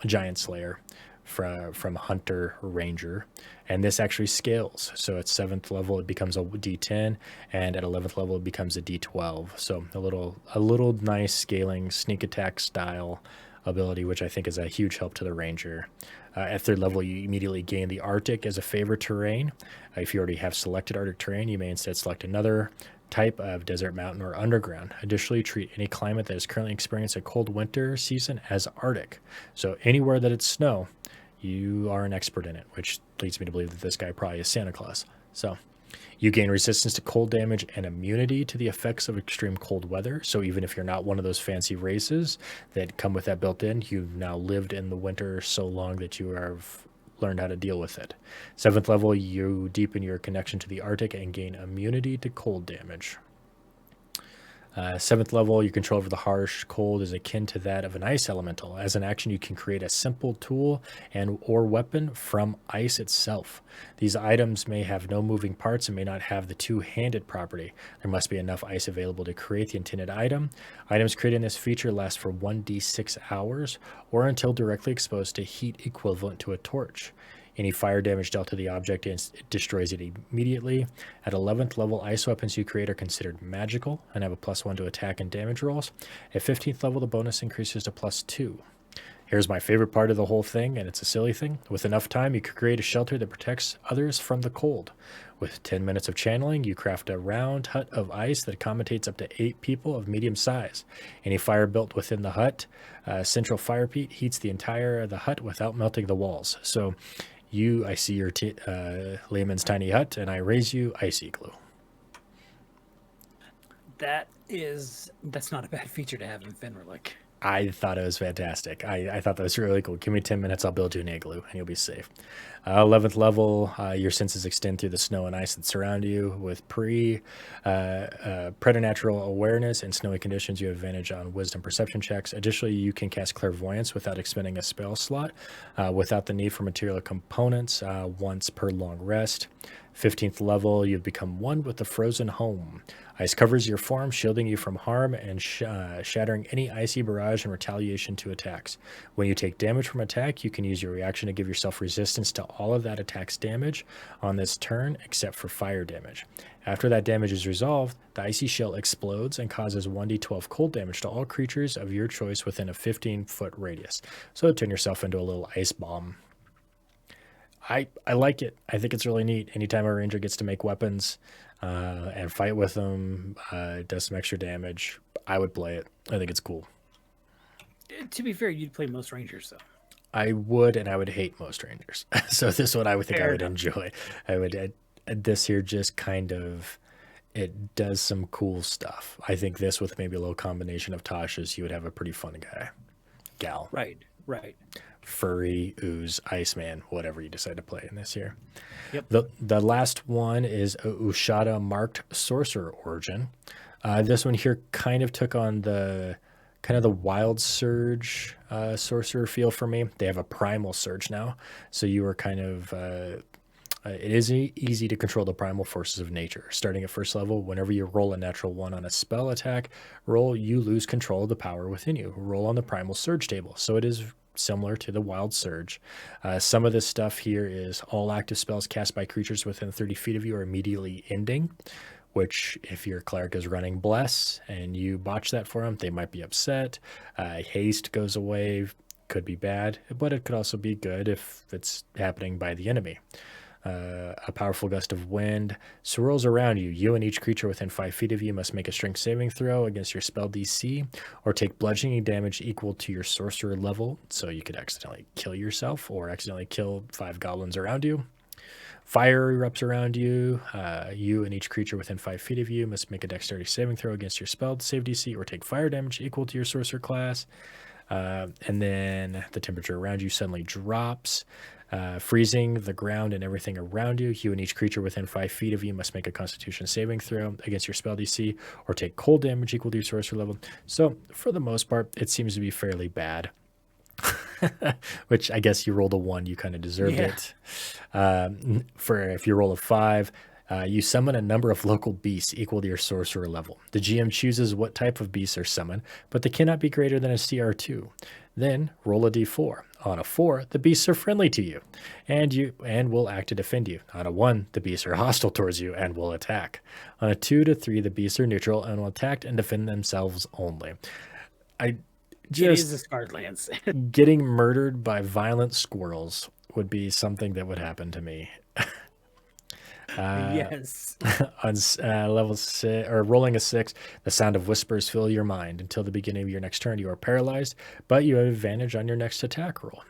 Giant Slayer from Hunter Ranger. And this actually scales. So at 7th level, it becomes a d10, and at 11th level, it becomes a d12. So a little nice scaling sneak attack style ability, which I think is a huge help to the ranger. At 3rd level, you immediately gain the Arctic as a favorite terrain. If you already have selected Arctic terrain, you may instead select another type of desert, mountain, or underground. Additionally, treat any climate that is currently experiencing a cold winter season as Arctic. So anywhere that it's snow, you are an expert in it, which leads me to believe that this guy probably is Santa Claus. So You gain resistance to cold damage and immunity to the effects of extreme cold weather. So even if you're not one of those fancy races that come with that built in, you've now lived in the winter so long that you have learned how to deal with it. 7th level, you deepen your connection to the Arctic and gain immunity to cold damage. 7th level, your control over the harsh cold is akin to that of an ice elemental. As an action, you can create a simple tool and or weapon from ice itself. These items may have no moving parts and may not have the two-handed property. There must be enough ice available to create the intended item. Items created in this feature last for 1d6 hours or until directly exposed to heat equivalent to a torch. Any fire damage dealt to the object it destroys it immediately. At 11th level, ice weapons you create are considered magical and have a +1 to attack and damage rolls. At 15th level, the bonus increases to +2. Here's my favorite part of the whole thing, and it's a silly thing. With enough time, you could create a shelter that protects others from the cold. With 10 minutes of channeling, you craft a round hut of ice that accommodates up to 8 people of medium size. Any fire built within the hut, central fire peat heats the entire of the hut without melting the walls. So I see your layman's tiny hut, and I raise you icy glue. That's not a bad feature to have in Fenrilik. I thought it was fantastic. I thought that was really cool. Give me 10 minutes, I'll build you an igloo, and you'll be safe. 11th level, your senses extend through the snow and ice that surround you. With preternatural awareness and snowy conditions, you have advantage on wisdom perception checks. Additionally, you can cast clairvoyance without expending a spell slot, without the need for material components, once per long rest. 15th level, you've become one with the frozen home. Ice covers your form, shielding you from harm and shattering any icy barrage in retaliation to attacks. When you take damage from attack, you can use your reaction to give yourself resistance to all of that attack's damage on this turn, except for fire damage. After that damage is resolved, the icy shell explodes and causes 1d12 cold damage to all creatures of your choice within a 15-foot radius. So turn yourself into a little ice bomb. I like it. I think it's really neat. Anytime a ranger gets to make weapons and fight with them, does some extra damage, I would play it. I think it's cool. To be fair, you'd play most rangers, though. I would, and I would hate most rangers. So this one I would think I would enjoy. This here just kind of, it does some cool stuff. I think this with maybe a little combination of Tasha's, you would have a pretty fun gal. Right. Furry, ooze, Iceman, whatever you decide to play in this here. Yep. The last one is a Ushada marked sorcerer origin. This one here kind of took on the wild surge sorcerer feel for me. They have a primal surge now, so you are kind of it is easy to control the primal forces of nature. Starting at first level, whenever you roll a natural 1 on a spell attack roll, you lose control of the power within you. Roll on the primal surge table. So it is similar to the wild surge. Some of this stuff here is all active spells cast by creatures within 30 feet of you are immediately ending, which if your cleric is running bless and you botch that for them, they might be upset. Haste goes away, could be bad, but it could also be good if it's happening by the enemy. A powerful gust of wind swirls around you. You and each creature within 5 feet of you must make a strength saving throw against your spell DC or take bludgeoning damage equal to your sorcerer level. So you could accidentally kill yourself or accidentally kill 5 goblins around you. Fire erupts around you. You and each creature within 5 feet of you must make a dexterity saving throw against your spell save DC or take fire damage equal to your sorcerer class. And then the temperature around you suddenly drops, freezing the ground and everything around you. You and each creature within 5 feet of you must make a Constitution saving throw against your spell DC or take cold damage equal to your sorcerer level. So for the most part, it seems to be fairly bad. Which I guess you rolled a 1, you kind of deserved it. For if you roll a 5, you summon a number of local beasts equal to your sorcerer level. The GM chooses what type of beasts are summoned, but they cannot be greater than a CR2. Then roll a d4. On a 4, the beasts are friendly to you, and will act to defend you. On a 1, the beasts are hostile towards you and will attack. On a 2 to 3, the beasts are neutral and will attack and defend themselves only. It is the Scarred Lands. Getting murdered by violent squirrels would be something that would happen to me. Yes. On level 6 or rolling a 6, the sound of whispers fill your mind. Until the beginning of your next turn, you are paralyzed, but you have advantage on your next attack roll.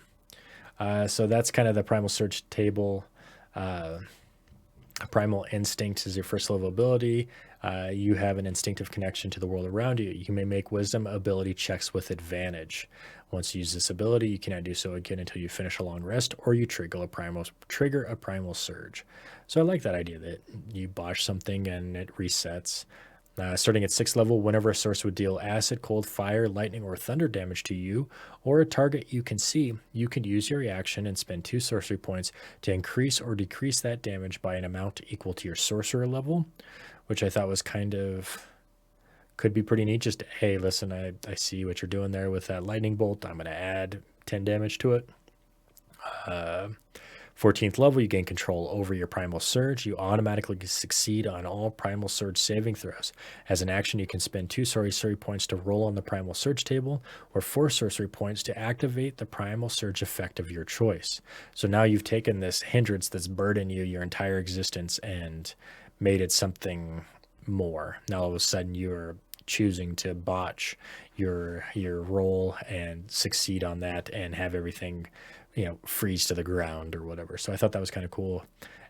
So that's kind of the primal surge table. Primal Instinct is your first level ability. You have an instinctive connection to the world around you. You may make wisdom ability checks with advantage. Once you use this ability, you cannot do so again until you finish a long rest or you trigger a primal surge. So I like that idea that you botch something and it resets. Starting at 6th level, whenever a source would deal acid, cold, fire, lightning, or thunder damage to you or a target you can see, you can use your reaction and spend 2 sorcery points to increase or decrease that damage by an amount equal to your sorcerer level, which I thought was could be pretty neat. Just, hey, listen, I see what you're doing there with that lightning bolt. I'm going to add 10 damage to it. 14th level, you gain control over your Primal Surge. You automatically succeed on all Primal Surge saving throws. As an action, you can spend 2 sorcery points to roll on the Primal Surge table, or 4 sorcery points to activate the Primal Surge effect of your choice. So now you've taken this hindrance that's burdened you your entire existence and made it something more. Now all of a sudden you're choosing to botch your roll and succeed on that and have everything freeze to the ground or whatever. So I thought that was kind of cool.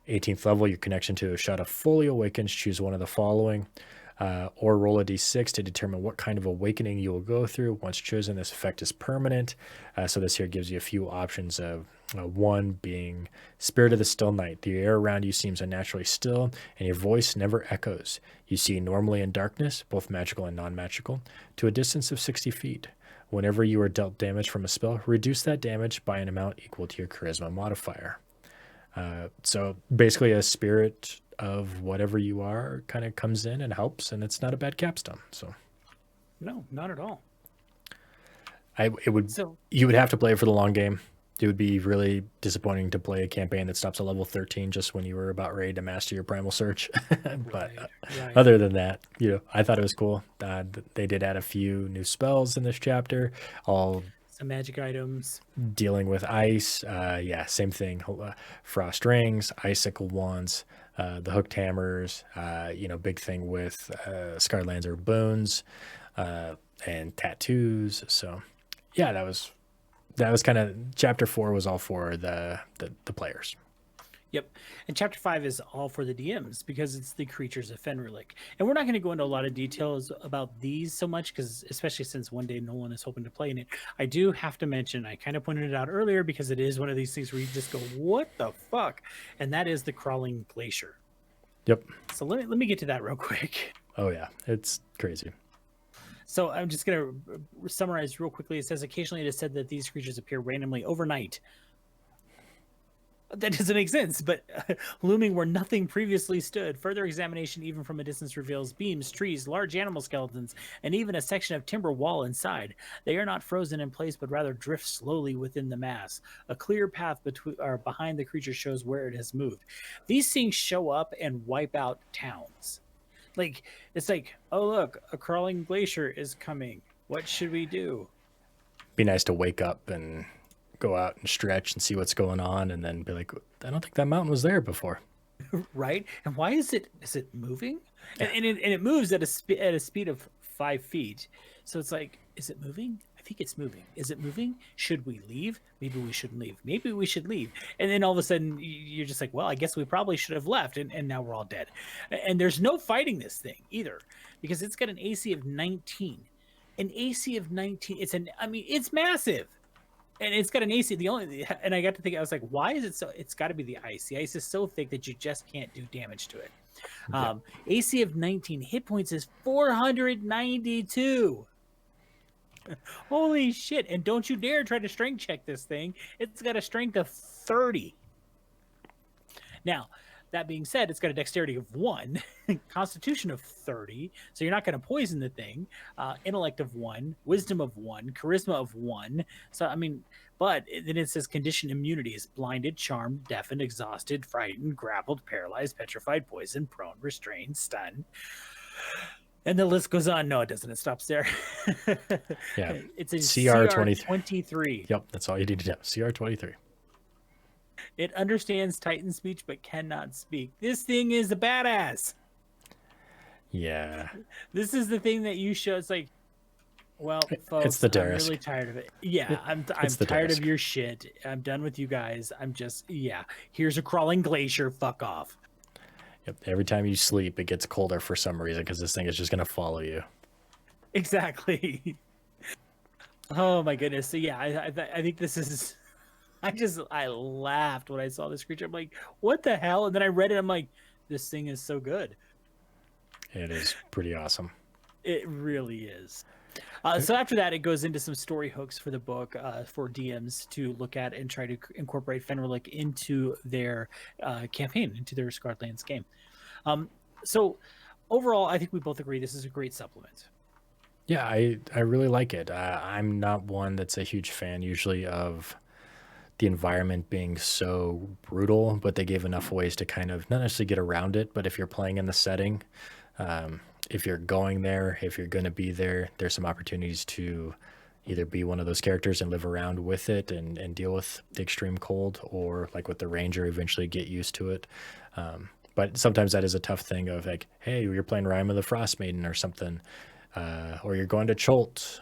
18th level, your connection to a shot of fully awakens. Choose one of the following, or roll a d6 to determine what kind of awakening you will go through. Once chosen, this effect is permanent. So this here gives you a few options of one being Spirit of the Still Night. The air around you seems unnaturally still, and your voice never echoes. You see normally in darkness, both magical and non-magical, to a distance of 60 feet. Whenever you are dealt damage from a spell, reduce that damage by an amount equal to your charisma modifier. So basically a spirit of whatever you are kind of comes in and helps, and it's not a bad capstone. So no, not at all. You would have to play it for the long game. It would be really disappointing to play a campaign that stops at level 13 just when you were about ready to master your Primal Search. But right. Other than that, I thought it was cool. They did add a few new spells in this chapter, all some magic items. Dealing with ice. Same thing. Frost rings, icicle wands, the hooked hammers, big thing with Scarred Lands or boons, and tattoos. So yeah, that was kind of chapter 4 was all for the players. Yep. And chapter 5 is all for the DMs because it's the creatures of Fenrilik. And we're not going to go into a lot of details about these so much because especially since one day Nolan is hoping to play in it. I do have to mention, I kind of pointed it out earlier because it is one of these things where you just go, what the fuck? And that is the Crawling Glacier. Yep. So let me get to that real quick. Oh yeah, it's crazy. So I'm just going to summarize real quickly. It says occasionally it is said that these creatures appear randomly overnight. That doesn't make sense, but looming where nothing previously stood. Further examination, even from a distance, reveals beams, trees, large animal skeletons, and even a section of timber wall inside. They are not frozen in place, but rather drift slowly within the mass. A clear path behind the creature shows where it has moved. These things show up and wipe out towns. It's like, oh look, a crawling glacier is coming. What should we do? Be nice to wake up and go out and stretch and see what's going on, and then be like, I don't think that mountain was there before. Right? And why is it moving? Yeah. And it moves at a speed of 5 feet. So it's like, is it moving? I think it's moving. Is it moving? Should we leave? Maybe we shouldn't leave. Maybe we should leave. And then all of a sudden you're just like, well, I guess we probably should have left. And now we're all dead. And there's no fighting this thing either because it's got an AC of 19. An AC of 19. It's massive. And it's got an AC. And I got to think, I was like, why is it so? It's got to be the ice. The ice is so thick that you just can't do damage to it. Yeah. AC of 19. Hit points is 492. Holy shit. And don't you dare try to strength check this thing. It's got a strength of 30. Now, that being said, it's got a dexterity of 1, constitution of 30, so you're not going to poison the thing, intellect of 1, wisdom of 1, charisma of 1. So, but then it says condition immunity is blinded, charmed, deafened, exhausted, frightened, grappled, paralyzed, petrified, poisoned, prone, restrained, stunned. And the list goes on. No, it doesn't. It stops there. Yeah. It's a CR23. Yep, that's all you need to know. CR23. It understands Titan speech but cannot speak. This thing is a badass. Yeah. This is the thing that you show. It's like, well, folks, it's the I'm really tired of it. Yeah, I'm tired of your shit. I'm done with you guys. Here's a crawling glacier. Fuck off. Yep. Every time you sleep, it gets colder for some reason because this thing is just going to follow you. Exactly. Oh my goodness. So yeah, I think this is. I laughed when I saw this creature. I'm like, what the hell? And then I read it. I'm like, this thing is so good. It is pretty awesome. It really is. So after that, it goes into some story hooks for the book for DMs to look at and try to incorporate Fenrilik into their campaign, into their Scarred Lands game. So overall, I think we both agree this is a great supplement. Yeah, I really like it. I'm not one that's a huge fan usually of the environment being so brutal, but they gave enough ways to kind of not necessarily get around it, but if you're playing in the setting, if you're going there, if you're going to be there, there's some opportunities to either be one of those characters and live around with it and deal with the extreme cold, or like with the ranger, eventually get used to it. But sometimes that is a tough thing of like, hey, you're playing Rime of the Frost Maiden or something, or you're going to Cholt.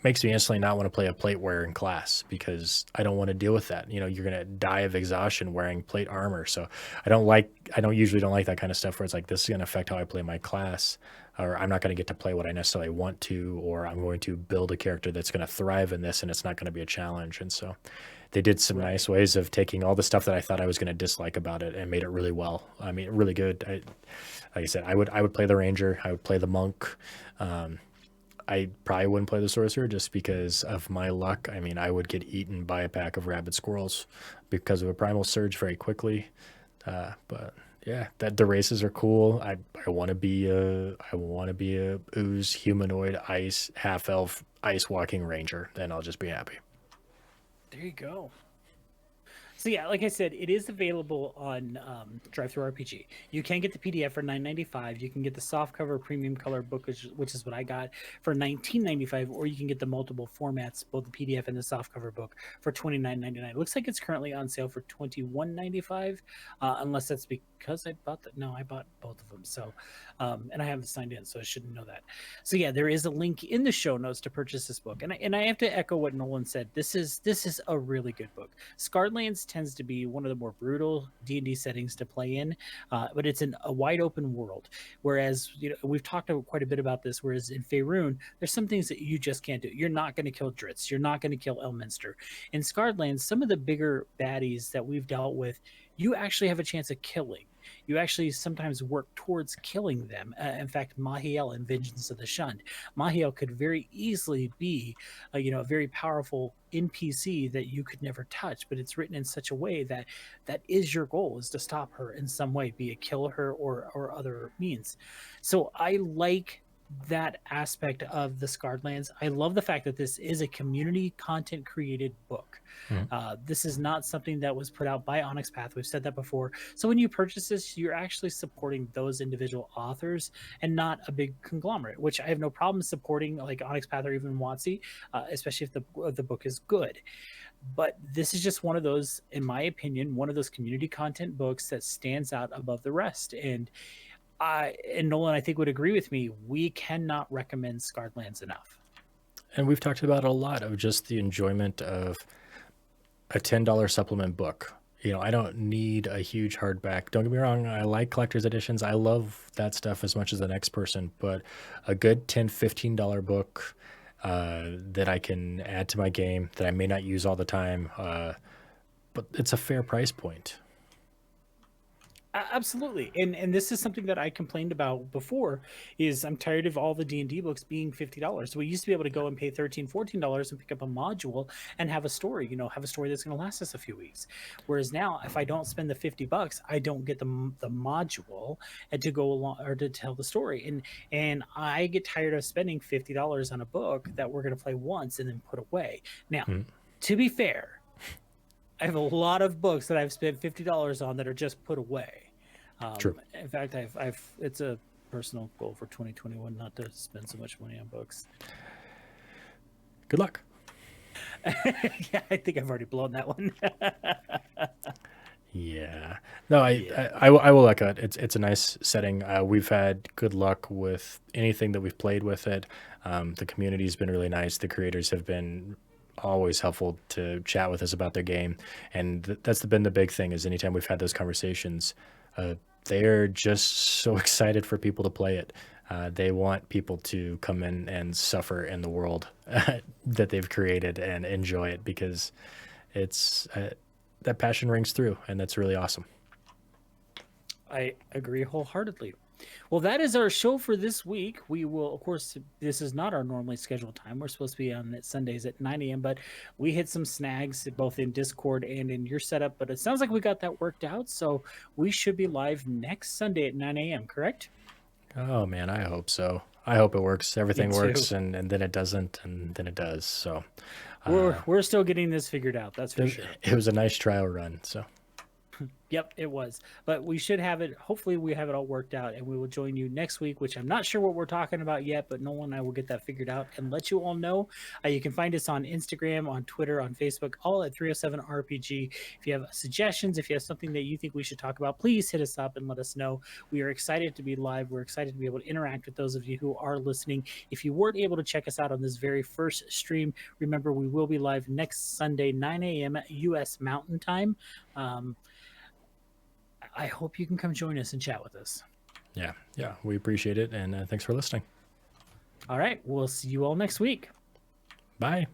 Makes me instantly not want to play a plate wearer in class because I don't want to deal with that. You know, you're gonna die of exhaustion wearing plate armor. So I don't usually don't like that kind of stuff where it's like this is gonna affect how I play my class, or I'm not gonna get to play what I necessarily want to, or I'm going to build a character that's gonna thrive in this and it's not gonna be a challenge. And so they did some nice ways of taking all the stuff that I thought I was gonna dislike about it and made it really well. I mean, really good. Like I said, I would play the ranger, I would play the monk. I probably wouldn't play the sorcerer just because of my luck. I mean, I would get eaten by a pack of rabid squirrels because of a primal surge very quickly. But yeah, that the races are cool. I want to be a ooze humanoid ice half elf ice walking ranger. Then I'll just be happy. There you go. So yeah, like I said, it is available on Drive-Thru RPG. You can get the PDF for $9.95. You can get the softcover premium color book, which is what I got, for $19.95, or you can get the multiple formats, both the PDF and the softcover book, for $29.99. It looks like it's currently on sale for $21.95, unless that's because I bought I bought both of them. So, and I haven't signed in, so I shouldn't know that. So yeah, there is a link in the show notes to purchase this book, and I have to echo what Nolan said. This is a really good book. Scarred Lands tends to be one of the more brutal D&D settings to play in, but it's a wide open world. Whereas, you know, we've talked quite a bit about this. Whereas in Faerun, there's some things that you just can't do. You're not going to kill Dritz. You're not going to kill Elminster. In Scarred Lands, some of the bigger baddies that we've dealt with, you actually have a chance of killing. You actually sometimes work towards killing them. In fact, Mahiel in Vengeance of the Shunned, Mahiel could very easily be, a very powerful NPC that you could never touch, but it's written in such a way that that is your goal, is to stop her in some way, be it kill her or other means. So I like that aspect of the Scarred Lands. I love the fact that this is a community content created book. This is not something that was put out by Onyx Path. We've said that before. So when you purchase this, you're actually supporting those individual authors and not a big conglomerate, which I have no problem supporting, like Onyx Path or even WotC, especially if the book is good. But this is just one of those, in my opinion, one of those community content books that stands out above the rest. And Nolan, I think, would agree with me. We cannot recommend Scarred Lands enough. And we've talked about a lot of just the enjoyment of a $10 supplement book. You know, I don't need a huge hardback. Don't get me wrong, I like collector's editions. I love that stuff as much as the next person, but a good $10, $15 book that I can add to my game that I may not use all the time, but it's a fair price point. Absolutely, and this is something that I complained about before. Is I'm tired of all the D&D books being $50. So we used to be able to go and pay $13, $14 and pick up a module and have a story. Have a story that's going to last us a few weeks. Whereas now, if I don't spend the $50, I don't get the module and to go along or to tell the story. And I get tired of spending $50 on a book that we're going to play once and then put away. Now, to be fair, I have a lot of books that I've spent $50 on that are just put away. True. In fact, it's a personal goal for 2021 not to spend so much money on books. Good luck. Yeah, I think I've already blown that one. Yeah. No, I will echo it. It's a nice setting. We've had good luck with anything that we've played with it. The community's been really nice. The creators have been always helpful to chat with us about their game, and that's been the big thing. Is anytime we've had those conversations, they're just so excited for people to play it. They want people to come in and suffer in the world that they've created and enjoy it, because it's that passion rings through, and that's really awesome. I agree wholeheartedly. Well, that is our show for this week. We will, of course, this is not our normally scheduled time. We're supposed to be on Sundays at 9 a.m., but we hit some snags both in Discord and in your setup. But it sounds like we got that worked out. So we should be live next Sunday at 9 a.m., correct? Oh man, I hope so. I hope it works. Everything Me too. works, and then it doesn't, and then it does. So We're still getting this figured out. That's for sure. it was a nice trial run. So Yep, it was. But we should have it. Hopefully, we have it all worked out, and we will join you next week, which I'm not sure what we're talking about yet, but Nolan and I will get that figured out and let you all know. You can find us on Instagram, on Twitter, on Facebook, all at 307RPG. If you have suggestions, if you have something that you think we should talk about, please hit us up and let us know. We are excited to be live. We're excited to be able to interact with those of you who are listening. If you weren't able to check us out on this very first stream, remember we will be live next Sunday, 9 a.m. U.S. Mountain Time. I hope you can come join us and chat with us. yeah, we appreciate it, and thanks for listening. All right, we'll see you all next week. Bye.